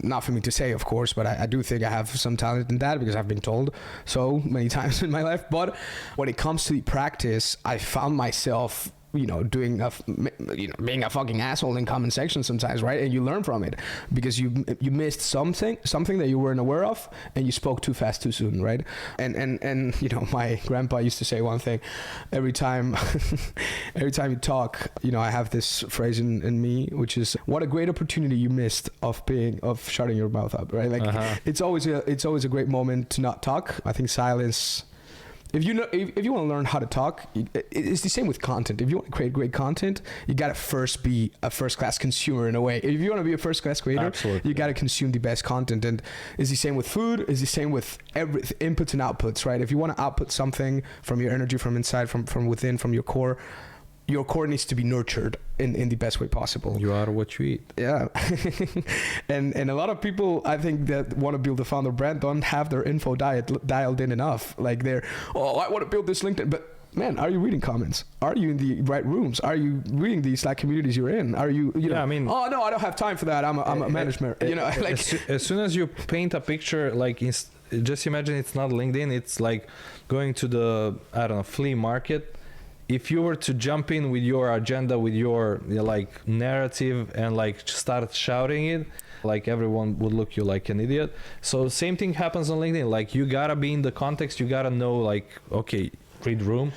not for me to say, of course, but I do think I have some talent in that, because I've been told so many times in my life. But when it comes to the practice, I found myself, you know, being a fucking asshole in comment section sometimes, right? And you learn from it, because you missed something that you weren't aware of, and you spoke too fast too soon, right? And you know, my grandpa used to say one thing every time you talk. You know, I have this phrase in me, which is, what a great opportunity you missed of shutting your mouth up, right? Like, it's always a great moment to not talk. I think silence. If you want to learn how to talk, it's the same with content. If you want to create great content, you got to first be a first-class consumer in a way. If you want to be a first-class creator, absolutely, you got to consume the best content. And it's the same with food. It's the same with every inputs and outputs, right? If you want to output something from your energy, from inside, from within, from your core needs to be nurtured in the best way possible. You are what you eat. Yeah. and a lot of people, I think, that want to build a founder brand don't have their info dialed in enough. Like, I want to build this LinkedIn, but man, are you reading comments? Are you in the right rooms? Are you reading the Slack communities you're in? Are you know, I mean, oh no, I don't have time for that. I'm a management, you know, like, as soon as you paint a picture, like, just imagine it's not LinkedIn, it's like going to the, I don't know, flea market. If you were to jump in with your agenda, with your like narrative, and like start shouting it, like, everyone would look you like an idiot. So same thing happens on LinkedIn. Like, you gotta be in the context. You gotta know, like, okay, read room.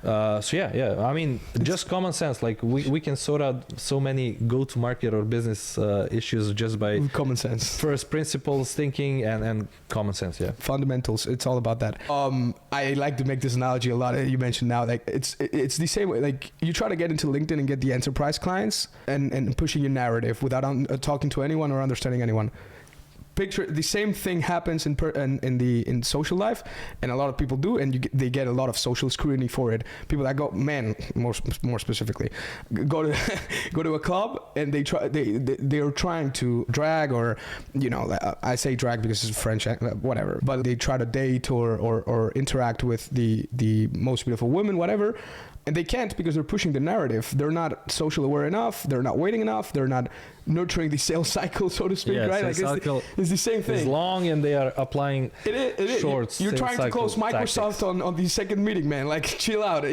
So yeah. I mean, just common sense. Like, we can sort out so many go-to-market or business issues just by common sense, first principles thinking, and common sense. Yeah, fundamentals. It's all about that. I like to make this analogy a lot. You mentioned now, like, it's the same way. Like, you try to get into LinkedIn and get the enterprise clients and pushing your narrative without talking to anyone or understanding anyone. Picture the same thing happens in social life, and a lot of people do, and they get a lot of social scrutiny for it. People that go, men, more specifically, go to a club, and they're trying to drag, or, you know, I say drag because it's French, whatever, but they try to date or interact with the most beautiful women, whatever. And they can't, because they're pushing the narrative. They're not social aware enough. They're not waiting enough. They're not nurturing the sales cycle, so to speak, right? Like, it's the same thing. It's long, and they are applying shorts. You're trying to close Microsoft on the second meeting, man. Like, chill out.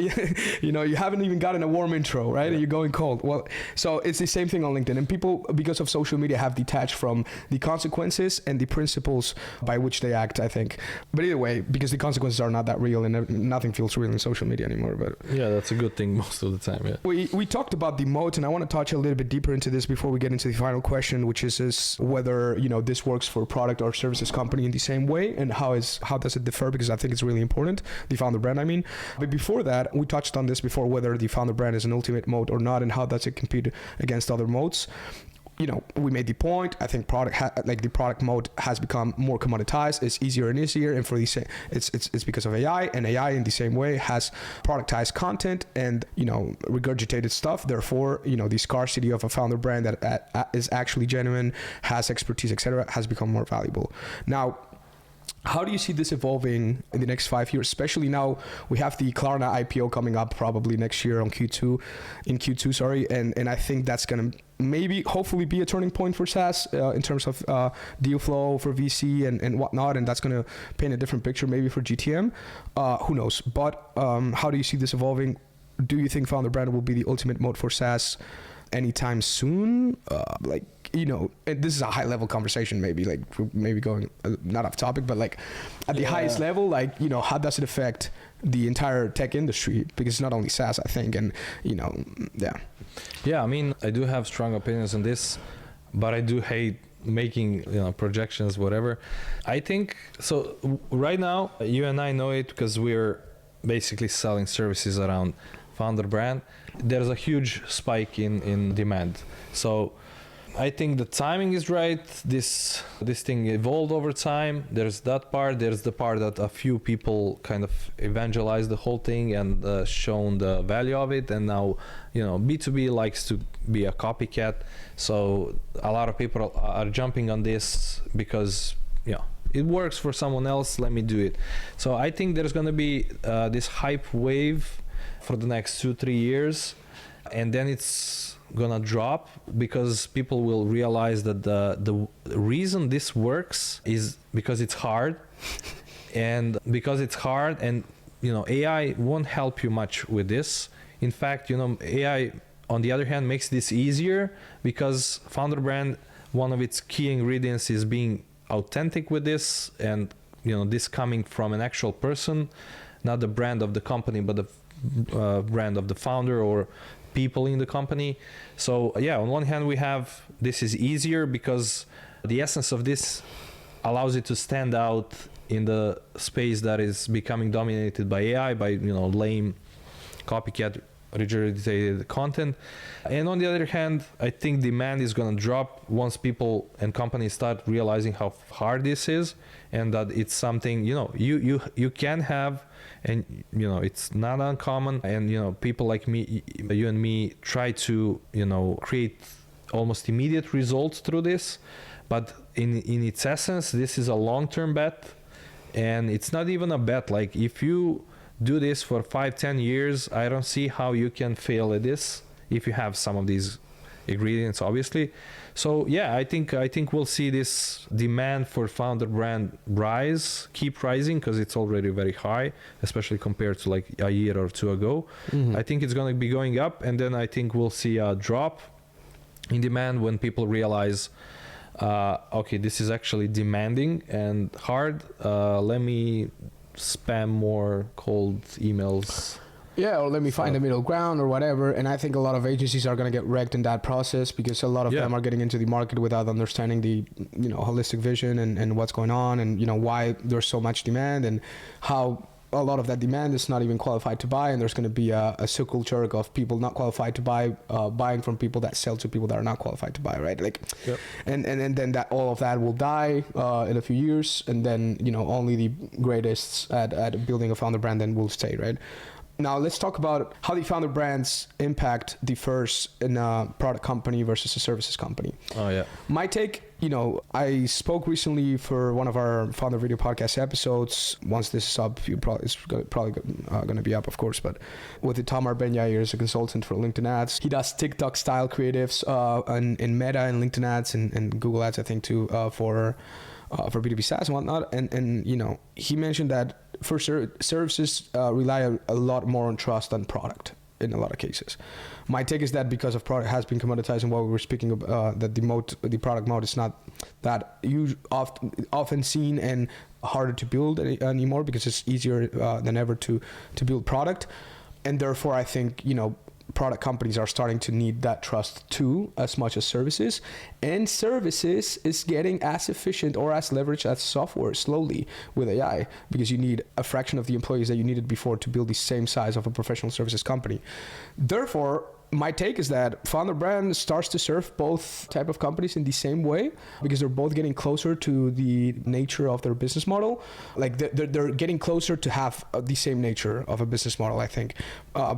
You know, you haven't even gotten a warm intro, right? Yeah. And you're going cold. Well, so it's the same thing on LinkedIn. And people, because of social media, have detached from the consequences and the principles by which they act, I think. But either way, because the consequences are not that real, and nothing feels real in social media anymore. But yeah, that's a good thing most of the time. Yeah. We talked about the moat, and I want to touch a little bit deeper into this before we get into the final question, which is whether, you know, this works for a product or services company in the same way, and how does it differ, because I think it's really important, the founder brand, I mean. But before that, we touched on this before, whether the founder brand is an ultimate moat or not, and how does it compete against other moats. we made the point. I think the product mode has become more commoditized. It's easier and easier, and for these, it's because of AI, and AI in the same way has productized content and regurgitated stuff. Therefore, the scarcity of a founder brand that is actually genuine, has expertise, etc., has become more valuable. Now, how do you see this evolving in the next 5 years? Especially now we have the Klarna IPO coming up probably next year in Q2, and I think that's going to maybe hopefully be a turning point for SaaS in terms of deal flow for VC and whatnot, and that's going to paint a different picture maybe for GTM. Who knows? But how do you see this evolving? Do you think founder brand will be the ultimate mode for SaaS anytime soon? And this is a high level conversation, maybe going not off topic, but at the highest level, how does it affect the entire tech industry? Because it's not only SaaS, I think, and I mean, I do have strong opinions on this, but I do hate making projections, whatever. I think so. Right now, you and I know it because we're basically selling services around founder brand. There's a huge spike in demand. So I think the timing is right. This thing evolved over time. There's that part. There's the part that a few people kind of evangelized the whole thing and shown the value of it. And now, B2B likes to be a copycat. So a lot of people are jumping on this because, it works for someone else. Let me do it. So I think there's going to be this hype wave for the next 2-3 years. And then it's gonna drop because people will realize that the reason this works is because it's hard and AI won't help you much with this. In fact, AI on the other hand makes this easier because founder brand, one of its key ingredients is being authentic with this, and this coming from an actual person, not the brand of the company but the brand of the founder or people in the company. So on one hand we have this is easier because the essence of this allows it to stand out in the space that is becoming dominated by AI, by lame copycat regurgitated content. And on the other hand, I think demand is going to drop once people and companies start realizing how hard this is, and that it's something you can have, and it's not uncommon. And people like me, you and me, try to create almost immediate results through this, but in its essence this is a long-term bet. And it's not even a bet. Like if you do this for 5-10 years, I don't see how you can fail at this if you have some of these ingredients, obviously. So I think we'll see this demand for founder brand keep rising, because it's already very high, especially compared to like a year or two ago. I think it's going to be going up, and then I think we'll see a drop in demand when people realize okay, this is actually demanding and hard. Let me spam more cold emails. Yeah, or let me find a middle ground or whatever. And I think a lot of agencies are going to get wrecked in that process, because a lot of them are getting into the market without understanding the holistic vision and what's going on, and why there's so much demand, and how a lot of that demand is not even qualified to buy, and there's going to be a circle jerk of people not qualified to buy buying from people that sell to people that are not qualified to buy, right? And then that all of that will die in a few years, and then only the greatest at building a founder brand then will stay, right? Now let's talk about how the founder brands impact differs in a product company versus a services company. Oh yeah. My take, I spoke recently for one of our FounderVideo Podcast episodes. Once this is up, it's probably going to be up, of course. But with Itamar Ben-Yair as a consultant for LinkedIn Ads, he does TikTok style creatives in Meta and LinkedIn Ads and Google Ads, I think, too, for B2B SaaS and whatnot. And he mentioned that for services rely a lot more on trust than product in a lot of cases. My take is that because of product has been commoditized, and what we were speaking about, that the product mode is not that often seen and harder to build anymore, because it's easier than ever to build product. And therefore I think product companies are starting to need that trust too, as much as services. And services is getting as efficient or as leveraged as software slowly with AI, because you need a fraction of the employees that you needed before to build the same size of a professional services company. Therefore, my take is that Founder Brand starts to serve both type of companies in the same way, because they're both getting closer to the nature of their business model. Like they're getting closer to have the same nature of a business model. I think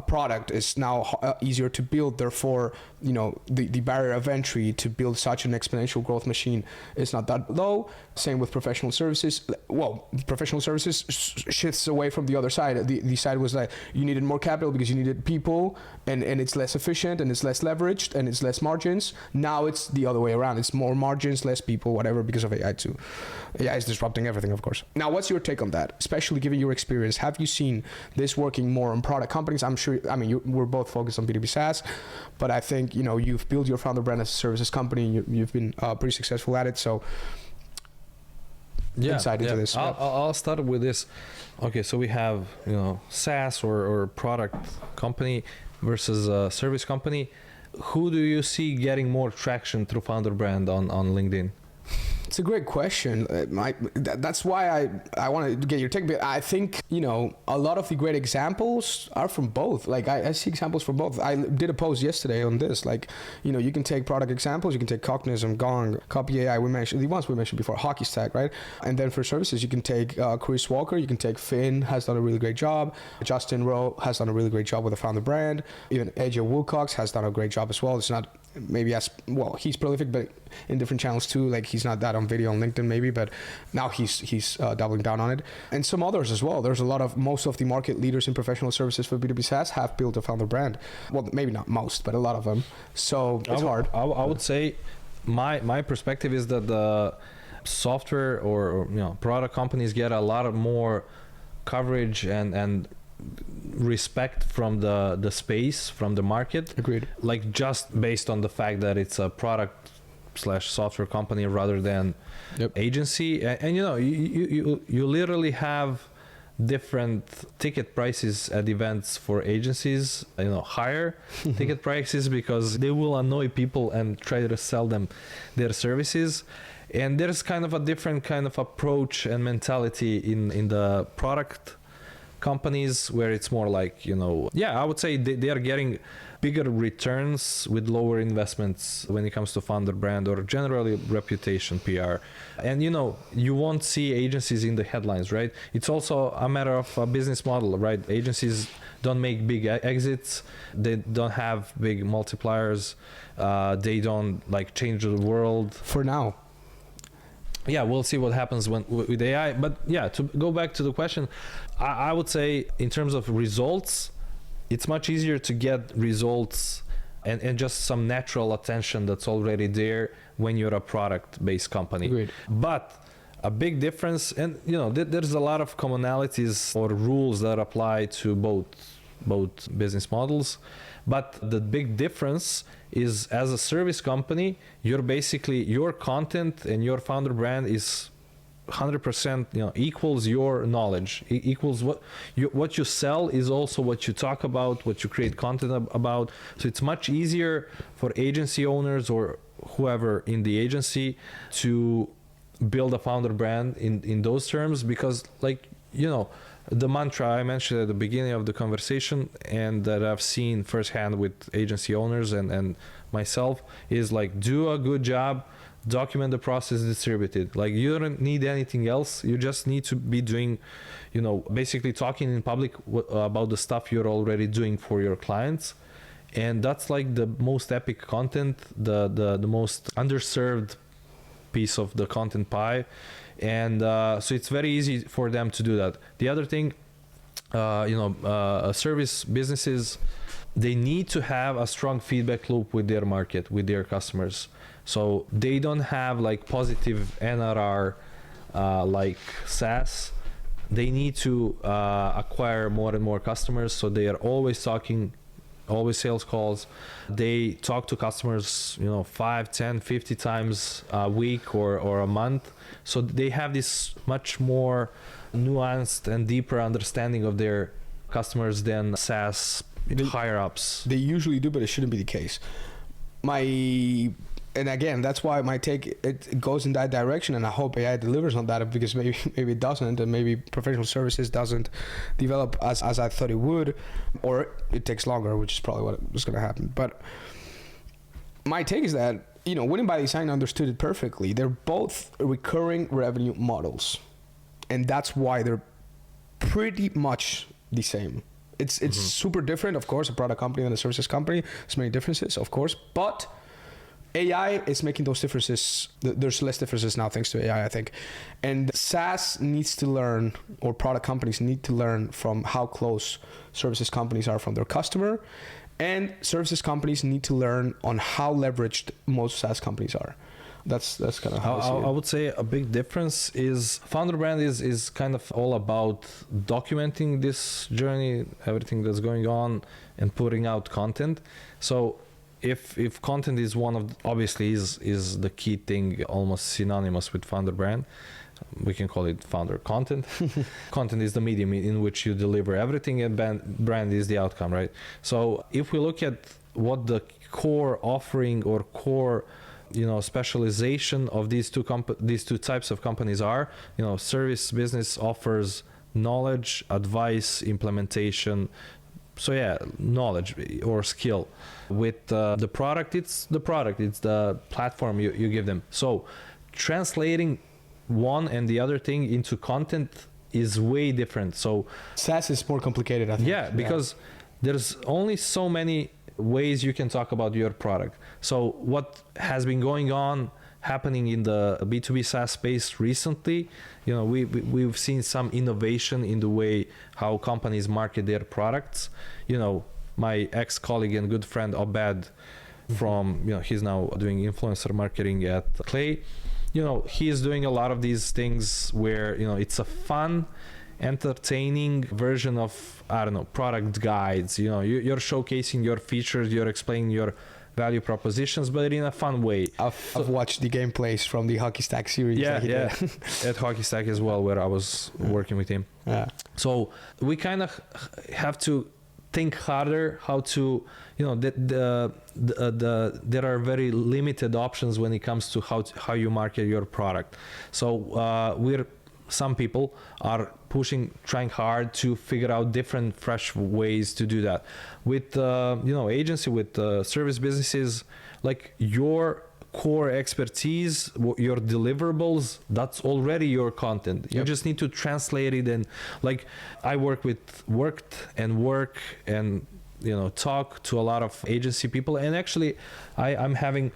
product is now easier to build. Therefore, the barrier of entry to build such an exponential growth machine is not that low. Same with professional services. Well, professional services shifts away from the other side. The side was like you needed more capital because you needed people, and it's less efficient and it's less leveraged and it's less margins. Now it's the other way around. It's more margins, less people, whatever, because of AI too. AI is disrupting everything, of course. Now, what's your take on that? Especially given your experience, have you seen this working more on product companies? I'm sure, we're both focused on B2B SaaS, but I think, you've built your Founder Brand as a services company. You've been pretty successful at it. So insight into this. I'll start with this. Okay, so we have, SaaS or product company versus a service company. Who do you see getting more traction through Founder Brand on LinkedIn? It's a great question. That's why I want to get your take. But I think, a lot of the great examples are from both. Like I see examples from both. I did a post yesterday on this. Like, you can take product examples. You can take Cognism, Gong, Copy AI. We mentioned the ones we mentioned before, Hockey Stack, right? And then for services, you can take Chris Walker. You can take Finn, has done a really great job. Justin Rowe has done a really great job with the Founder Brand. Even AJ Wilcox has done a great job as well. It's not maybe as well, he's prolific, but in different channels too. Like he's not that on video on LinkedIn maybe, but now he's doubling down on it. And some others as well. There's most of the market leaders in professional services for B2B SaaS have built a Founder Brand. Well, maybe not most, but a lot of them. So it's hard. I would say my perspective is that the software or product companies get a lot of more coverage and respect from the space, from the market. Agreed. Like just based on the fact that it's a product / software company rather than agency. And you literally have different ticket prices at events for agencies, higher ticket prices, because they will annoy people and try to sell them their services. And there's kind of a different kind of approach and mentality in the product companies, where it's more like, I would say they are getting bigger returns with lower investments when it comes to Founder Brand or generally reputation, PR. And you won't see agencies in the headlines, right? It's also a matter of a business model, right? Agencies don't make big exits. They don't have big multipliers. They don't change the world. For now. Yeah, we'll see what happens with AI. But yeah, to go back to the question, I would say in terms of results, it's much easier to get results and just some natural attention that's already there when you're a product-based company. Agreed. But a big difference, and there's a lot of commonalities or rules that apply to both business models. But the big difference is, as a service company, your content and your Founder Brand is 100% equals your knowledge, equals what you sell is also what you talk about, what you create content about. So it's much easier for agency owners or whoever in the agency to build a Founder Brand in those terms, because the mantra I mentioned at the beginning of the conversation, and that I've seen firsthand with agency owners and myself, is do a good job, document the process, distribute it. You don't need anything else. You just need to be doing, basically talking in public about the stuff you're already doing for your clients. And that's the most epic content, the most underserved piece of the content pie. And so it's very easy for them to do that. The other thing, service businesses, they need to have a strong feedback loop with their market, with their customers. So they don't have positive NRR like SaaS. They need to acquire more and more customers. So they are always talking, always sales calls. They talk to customers, 5, 10, 50 times a week or a month. So they have this much more nuanced and deeper understanding of their customers than SaaS higher ups. They usually do, but it shouldn't be the case. My And again, that's why my take, it goes in that direction, and I hope AI delivers on that, because maybe it doesn't, and maybe professional services doesn't develop as I thought it would, or it takes longer, which is probably what was going to happen. But my take is that, Winning by Design understood it perfectly. They're both recurring revenue models, and that's why they're pretty much the same. It's super different, of course, a product company and a services company. There's many differences, of course, but AI is making those differences. There's less differences now thanks to AI, I think. And SaaS needs to learn, or product companies need to learn from how close services companies are from their customer. And services companies need to learn on how leveraged most SaaS companies are. That's kind of how I would say a big difference is Founder Brand is kind of all about documenting this journey, everything that's going on, and putting out content. So if content is one of, obviously is the key thing, almost synonymous with Founder Brand, we can call it founder content. Content is the medium in which you deliver everything, and brand is the outcome, right? So if we look at what the core offering or core specialization of these two types of companies are, service business offers knowledge, advice, implementation. So yeah, knowledge or skill. With the product, it's the platform you give them. So translating one and the other thing into content is way different. So SaaS is more complicated, I think. Yeah, because there's only so many ways you can talk about your product. So what has been happening in the B2B SaaS space recently, we've seen some innovation in the way how companies market their products. My ex-colleague and good friend Obed from, he's now doing influencer marketing at Clay. He's doing a lot of these things where, it's a fun, entertaining version of, product guides. You're showcasing your features, you're explaining your value propositions, but in a fun way. I've watched the gameplays from the Hockey Stack series. Yeah. At Hockey Stack as well, where I was working with him. Yeah. So we kind of have to think harder how to, there are very limited options when it comes to how you market your product. So some people are trying hard to figure out different fresh ways to do that. With agency, with service businesses, like your core expertise, your deliverables, that's already your content. You just need to translate it. And like I worked and talk to a lot of agency people, and actually I'm having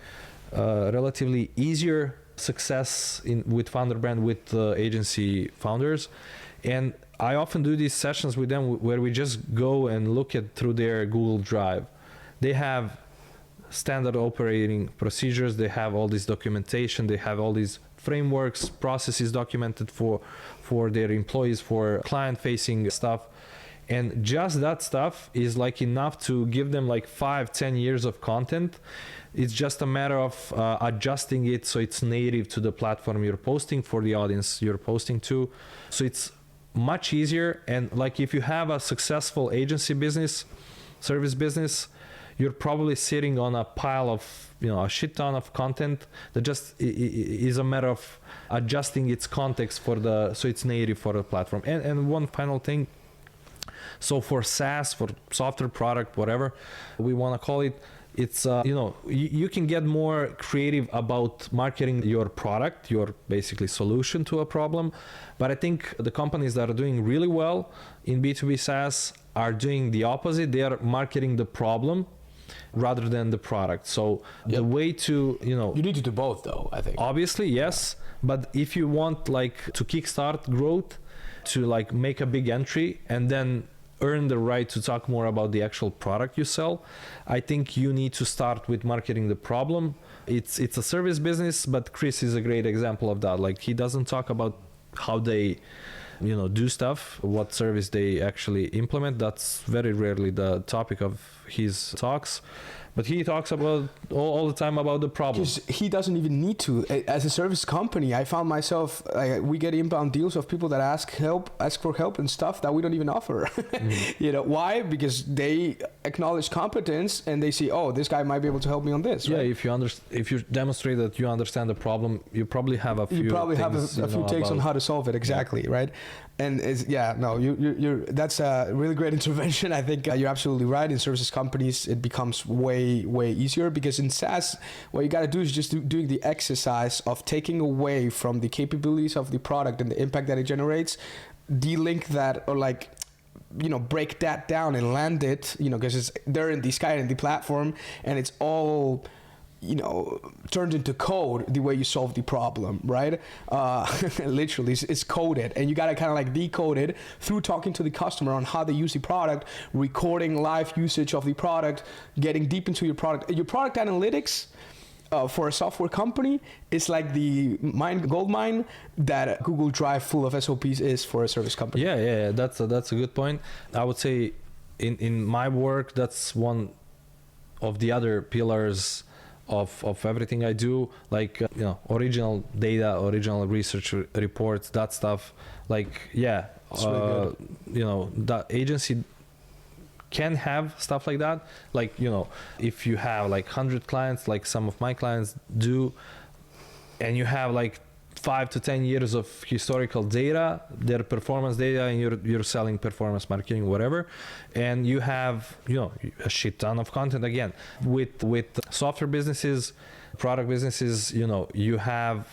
relatively easier success with Founder Brand with agency founders. And I often do these sessions with them where we just go and look through their Google Drive. They have standard operating procedures, they have all this documentation, they have all these frameworks, processes documented for their employees, for client-facing stuff. And just that stuff is like enough to give them like 5-10 years of content. It's just a matter of adjusting it so it's native to the platform you're posting, for the audience you're posting to. So it's much easier. And like if you have a successful agency business, service business, you're probably sitting on a pile of, a shit ton of content that just is a matter of adjusting its context so it's native for the platform. And one final thing. So for SaaS, for software product, whatever we want to call it, it's, you can get more creative about marketing your product, your basically solution to a problem. But I think the companies that are doing really well in B2B SaaS are doing the opposite. They are marketing the problem rather than the product. So the way to, You need to do both though, I think. Obviously, yes. But if you want like to kickstart growth, to like make a big entry and then earn the right to talk more about the actual product you sell, I think you need to start with marketing the problem. It's a service business, but Chris is a great example of that. Like he doesn't talk about how they do stuff, what service they actually implement. That's very rarely the topic of his talks, but he talks about all the time about the problem. Because he doesn't even need to. As a service company, I found myself, we get inbound deals of people that ask for help and stuff that we don't even offer. You know, why? Because they acknowledge competence and they see, oh, this guy might be able to help me on this. Yeah, right? if you demonstrate that you understand the problem, you probably have a few. You probably have a few takes on how to solve it. Exactly, right? And that's a really great intervention. I think you're absolutely right. In services companies, it becomes way easier, because in SaaS, what you got to do is just doing the exercise of taking away from the capabilities of the product and the impact that it generates, de-link that, or like, you know, break that down and land it, you know, because it's there in the sky and the platform, and it's all, you know, turned into code the way you solve the problem, right? Literally, it's coded, and you gotta kind of like decode it through talking to the customer on how they use the product, recording live usage of the product, getting deep into your product. Your product analytics for a software company is like the gold mine that Google Drive full of SOPs is for a service company. Yeah, that's a good point. I would say in my work, that's one of the other pillars of everything I do, like, you know, original data, original research reports, that stuff. Like, yeah, really you know, the agency can have stuff like that. Like, you know, if you have like 100 clients, like some of my clients do, and you have like 5 to 10 years of historical data, their performance data, and you're selling performance marketing, whatever, and you have, you know, a shit ton of content. Again, with software businesses, product businesses, you know, you have,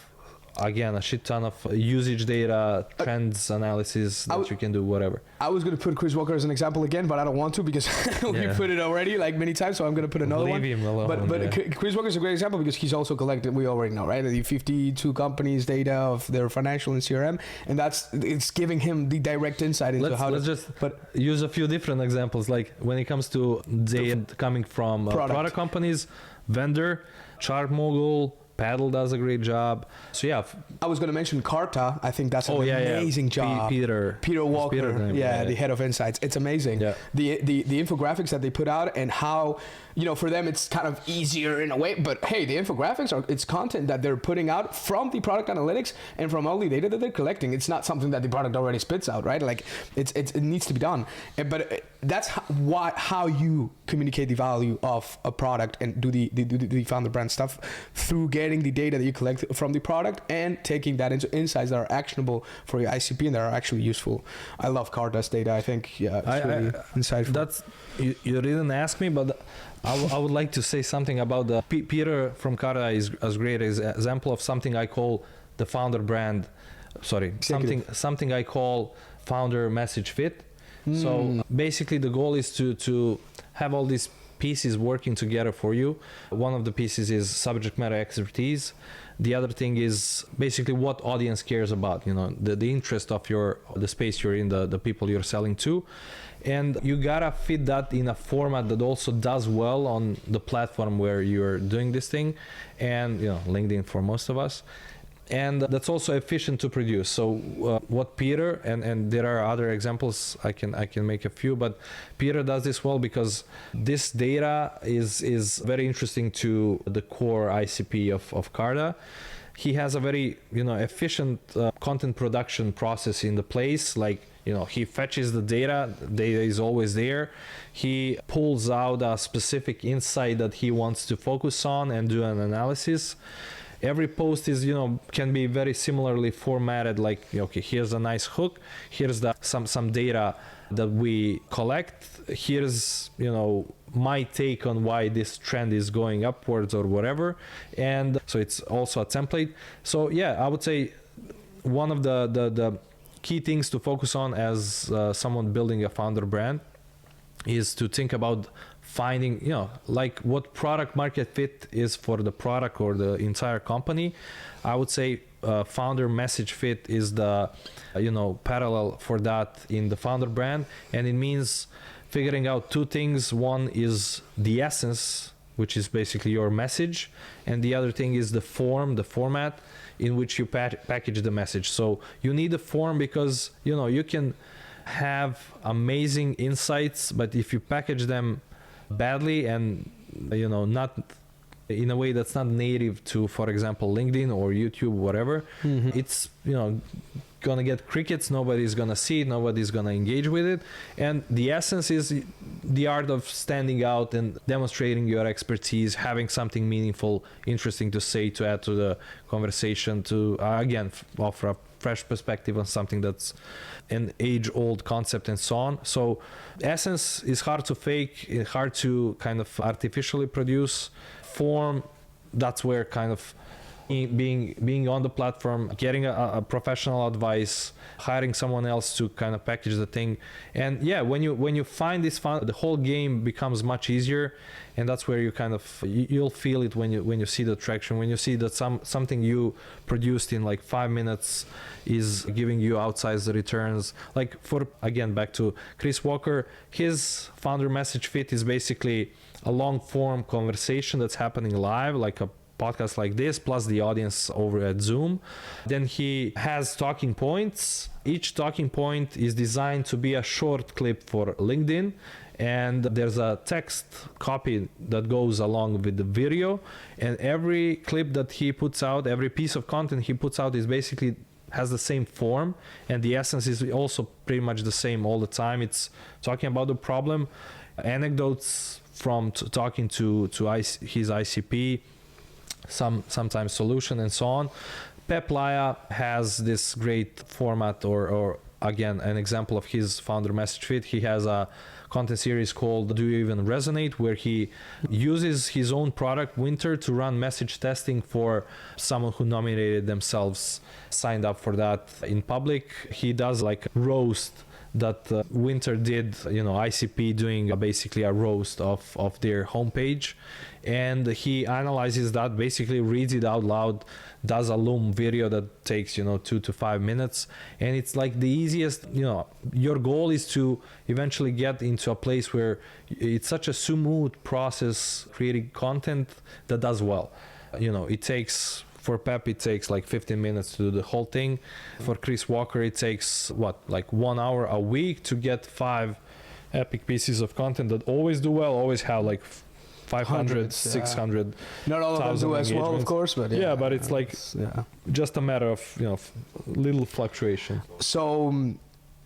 again, a shit ton of usage data, trends analysis that you can do, whatever. I was going to put Chris Walker as an example again, but I don't want to, because we put it already like many times, so I'm going to put another one. Leave him alone. But Chris Walker is a great example, because he's also collected, we already know, right, the 52 companies' data of their financial and CRM, and it's giving him the direct insight into let's just use a few different examples. Like when it comes to data coming from product companies, vendor, Chartmogul, Paddle does a great job. So yeah, I was going to mention Carta. I think that's an amazing job. Peter Walker, the head of insights. It's amazing. Yeah. The infographics that they put out, and how, you know, for them it's kind of easier in a way, but hey, the infographics it's content that they're putting out from the product analytics and from all the data that they're collecting. It's not something that the product already spits out, right? Like it needs to be done. But that's how you communicate the value of a product and do the founder brand stuff, through getting the data that you collect from the product and taking that into insights that are actionable for your ICP and that are actually useful. I love Carta's data. I think it's really insightful. That's you didn't ask me, but I would like to say something about the Peter from Carta is a great example of something I call the founder brand. Something I call founder message fit. So basically the goal is to have all these pieces working together for you. One of the pieces is subject matter expertise. The other thing is basically what audience cares about, you know, the interest of the space you're in, the people you're selling to. And you gotta fit that in a format that also does well on the platform where you're doing this thing, and, you know, LinkedIn for most of us. And that's also efficient to produce. So what Peter, and there are other examples, I can make a few, but Peter does this well because this data is very interesting to the core ICP of Carta. He has a very, you know, efficient content production process in the place. Like, you know, he fetches the data is always there. He pulls out a specific insight that he wants to focus on and do an analysis. Every post is, you know, can be very similarly formatted, like, okay, here's a nice hook, here's some data that we collect, here's, you know, my take on why this trend is going upwards or whatever. And so it's also a template. So yeah, I would say one of the key things to focus on as someone building a founder brand is to think about finding, you know, like what product market fit is for the product or the entire company. I would say founder message fit is the, you know, parallel for that in the founder brand. And it means figuring out two things. One is the essence, which is basically your message. And the other thing is the format in which you package the message. So you need a form because, you know, you can have amazing insights, but if you package them badly and, not in a way that's not native to, for example, LinkedIn or YouTube, whatever. It's, gonna get crickets. Nobody's gonna see it. Nobody's gonna engage with it. And the essence is the art of standing out and demonstrating your expertise, having something meaningful, interesting to say, to add to the conversation, to again offer a fresh perspective on something that's an age-old concept and so on. So essence is hard to fake, hard to kind of artificially produce. Form, that's where kind of being on the platform, getting a professional advice, hiring someone else to kind of package the thing. And yeah, when you find this fun, the whole game becomes much easier. And that's where you kind of, you'll feel it when you see the traction, when you see that something you produced in like 5 minutes is giving you outsized returns. Like again, back to Chris Walker, his founder message feed is basically a long form conversation that's happening live, like a podcast like this, plus the audience over at Zoom. Then he has talking points. Each talking point is designed to be a short clip for LinkedIn. And there's a text copy that goes along with the video. And every clip that he puts out, every piece of content he puts out is basically has the same form. And the essence is also pretty much the same all the time. It's talking about the problem, anecdotes from talking to his ICP, sometimes solution and so on. Pep Laya has this great format or again, an example of his founder message feed. He has a content series called Do You Even Resonate, where he uses his own product, Winter, to run message testing for someone who nominated themselves, signed up for that in public. He does like roast that Winter did, ICP doing basically a roast of their homepage. And he analyzes that, basically reads it out loud, does a Loom video that takes 2 to 5 minutes. And it's like the easiest, your goal is to eventually get into a place where it's such a smooth process creating content that does well. It takes, for Pep, it takes like 15 minutes to do the whole thing. For Chris Walker, it takes like 1 hour a week to get 5 epic pieces of content that always do well, always have like 500, 600. Not all of them do as well, of course, but yeah. Yeah, but it's like just a matter of little fluctuation. So,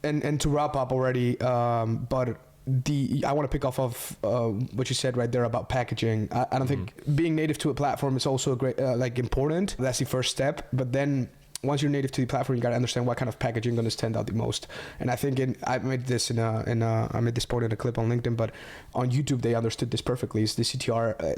and to wrap up already, but I want to pick off of what you said right there about packaging. I don't think being native to a platform is also a great important. That's the first step, but then once you're native to the platform, you got to understand what kind of packaging going to stand out the most. And I think I made this I made this point in a clip on LinkedIn, but on YouTube they understood this perfectly. It's the CTR,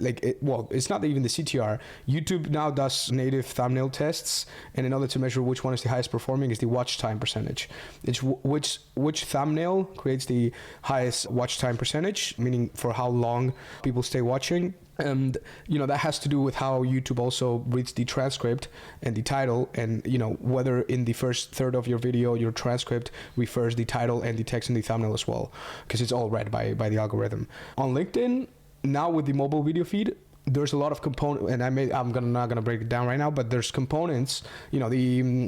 it's not even the CTR. YouTube now does native thumbnail tests, and in order to measure which one is the highest performing is the watch time percentage. It's which thumbnail creates the highest watch time percentage, meaning for how long people stay watching. And that has to do with how YouTube also reads the transcript and the title, and whether in the first third of your video your transcript refers the title and the text in the thumbnail as well, because it's all read by the algorithm. On LinkedIn now with the mobile video feed, there's a lot of components, and I'm not gonna break it down right now, but there's components. The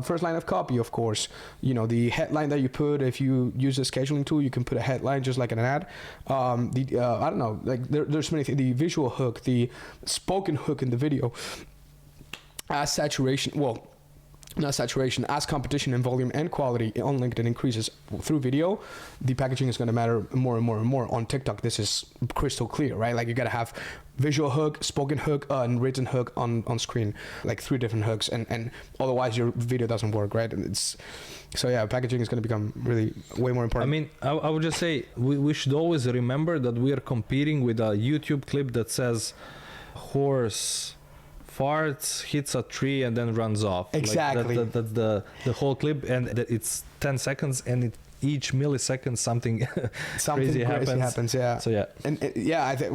first line of copy, of course. The headline that you put. If you use a scheduling tool, you can put a headline just like an ad. I don't know, like there's many things. The visual hook, the spoken hook in the video. As saturation, not saturation, as competition in volume and quality on LinkedIn increases through video, the packaging is going to matter more and more and more. On TikTok, this is crystal clear, right? Like you got to have visual hook, spoken hook, and written hook on screen, like 3 different hooks, and otherwise your video doesn't work, right? And packaging is going to become really way more important. I mean, I would just say we should always remember that we are competing with a YouTube clip that says horse farts, hits a tree, and then runs off. Exactly. Like that's the whole clip, and it's 10 seconds, and each millisecond something crazy happens. Yeah. So yeah. And I think,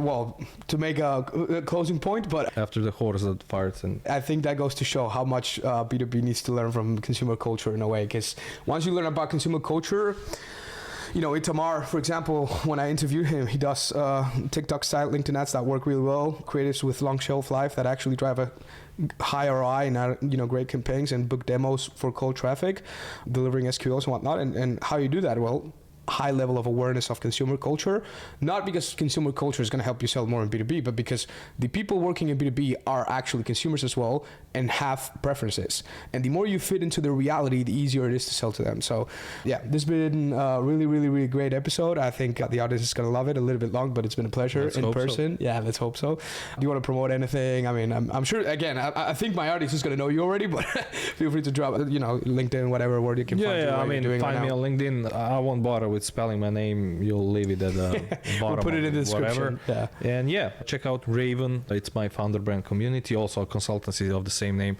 to make a closing point, but after the horse that farts, and I think that goes to show how much B2B needs to learn from consumer culture in a way, because once you learn about consumer culture, Itamar, for example, when I interviewed him, he does TikTok style LinkedIn ads that work really well, creatives with long shelf life that actually drive a high ROI and great campaigns, and book demos for cold traffic, delivering SQLs and whatnot. And how you do that? Well, high level of awareness of consumer culture, not because consumer culture is going to help you sell more in B2B, but because the people working in B2B are actually consumers as well and have preferences. And the more you fit into their reality, the easier it is to sell to them. So yeah, this has been a really, really, really great episode. I think the audience is going to love it. A little bit long, but it's been a pleasure in person. So. Yeah, let's hope so. Do you want to promote anything? I mean, I'm sure, again, I think my audience is going to know you already, but feel free to drop, LinkedIn, whatever word you can find. Yeah, I mean, find me on LinkedIn. I won't bother with spelling my name. You'll leave it at the bottom. We'll put it in the description. Yeah. And yeah, check out Raven. It's my founder brand community, also a consultancy of the same name.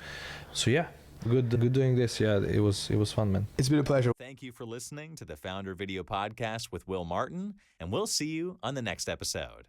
So yeah, good doing this. Yeah, it was fun, man. It's been a pleasure. Thank you for listening to the FounderVideo Podcast with Will Martin, and we'll see you on the next episode.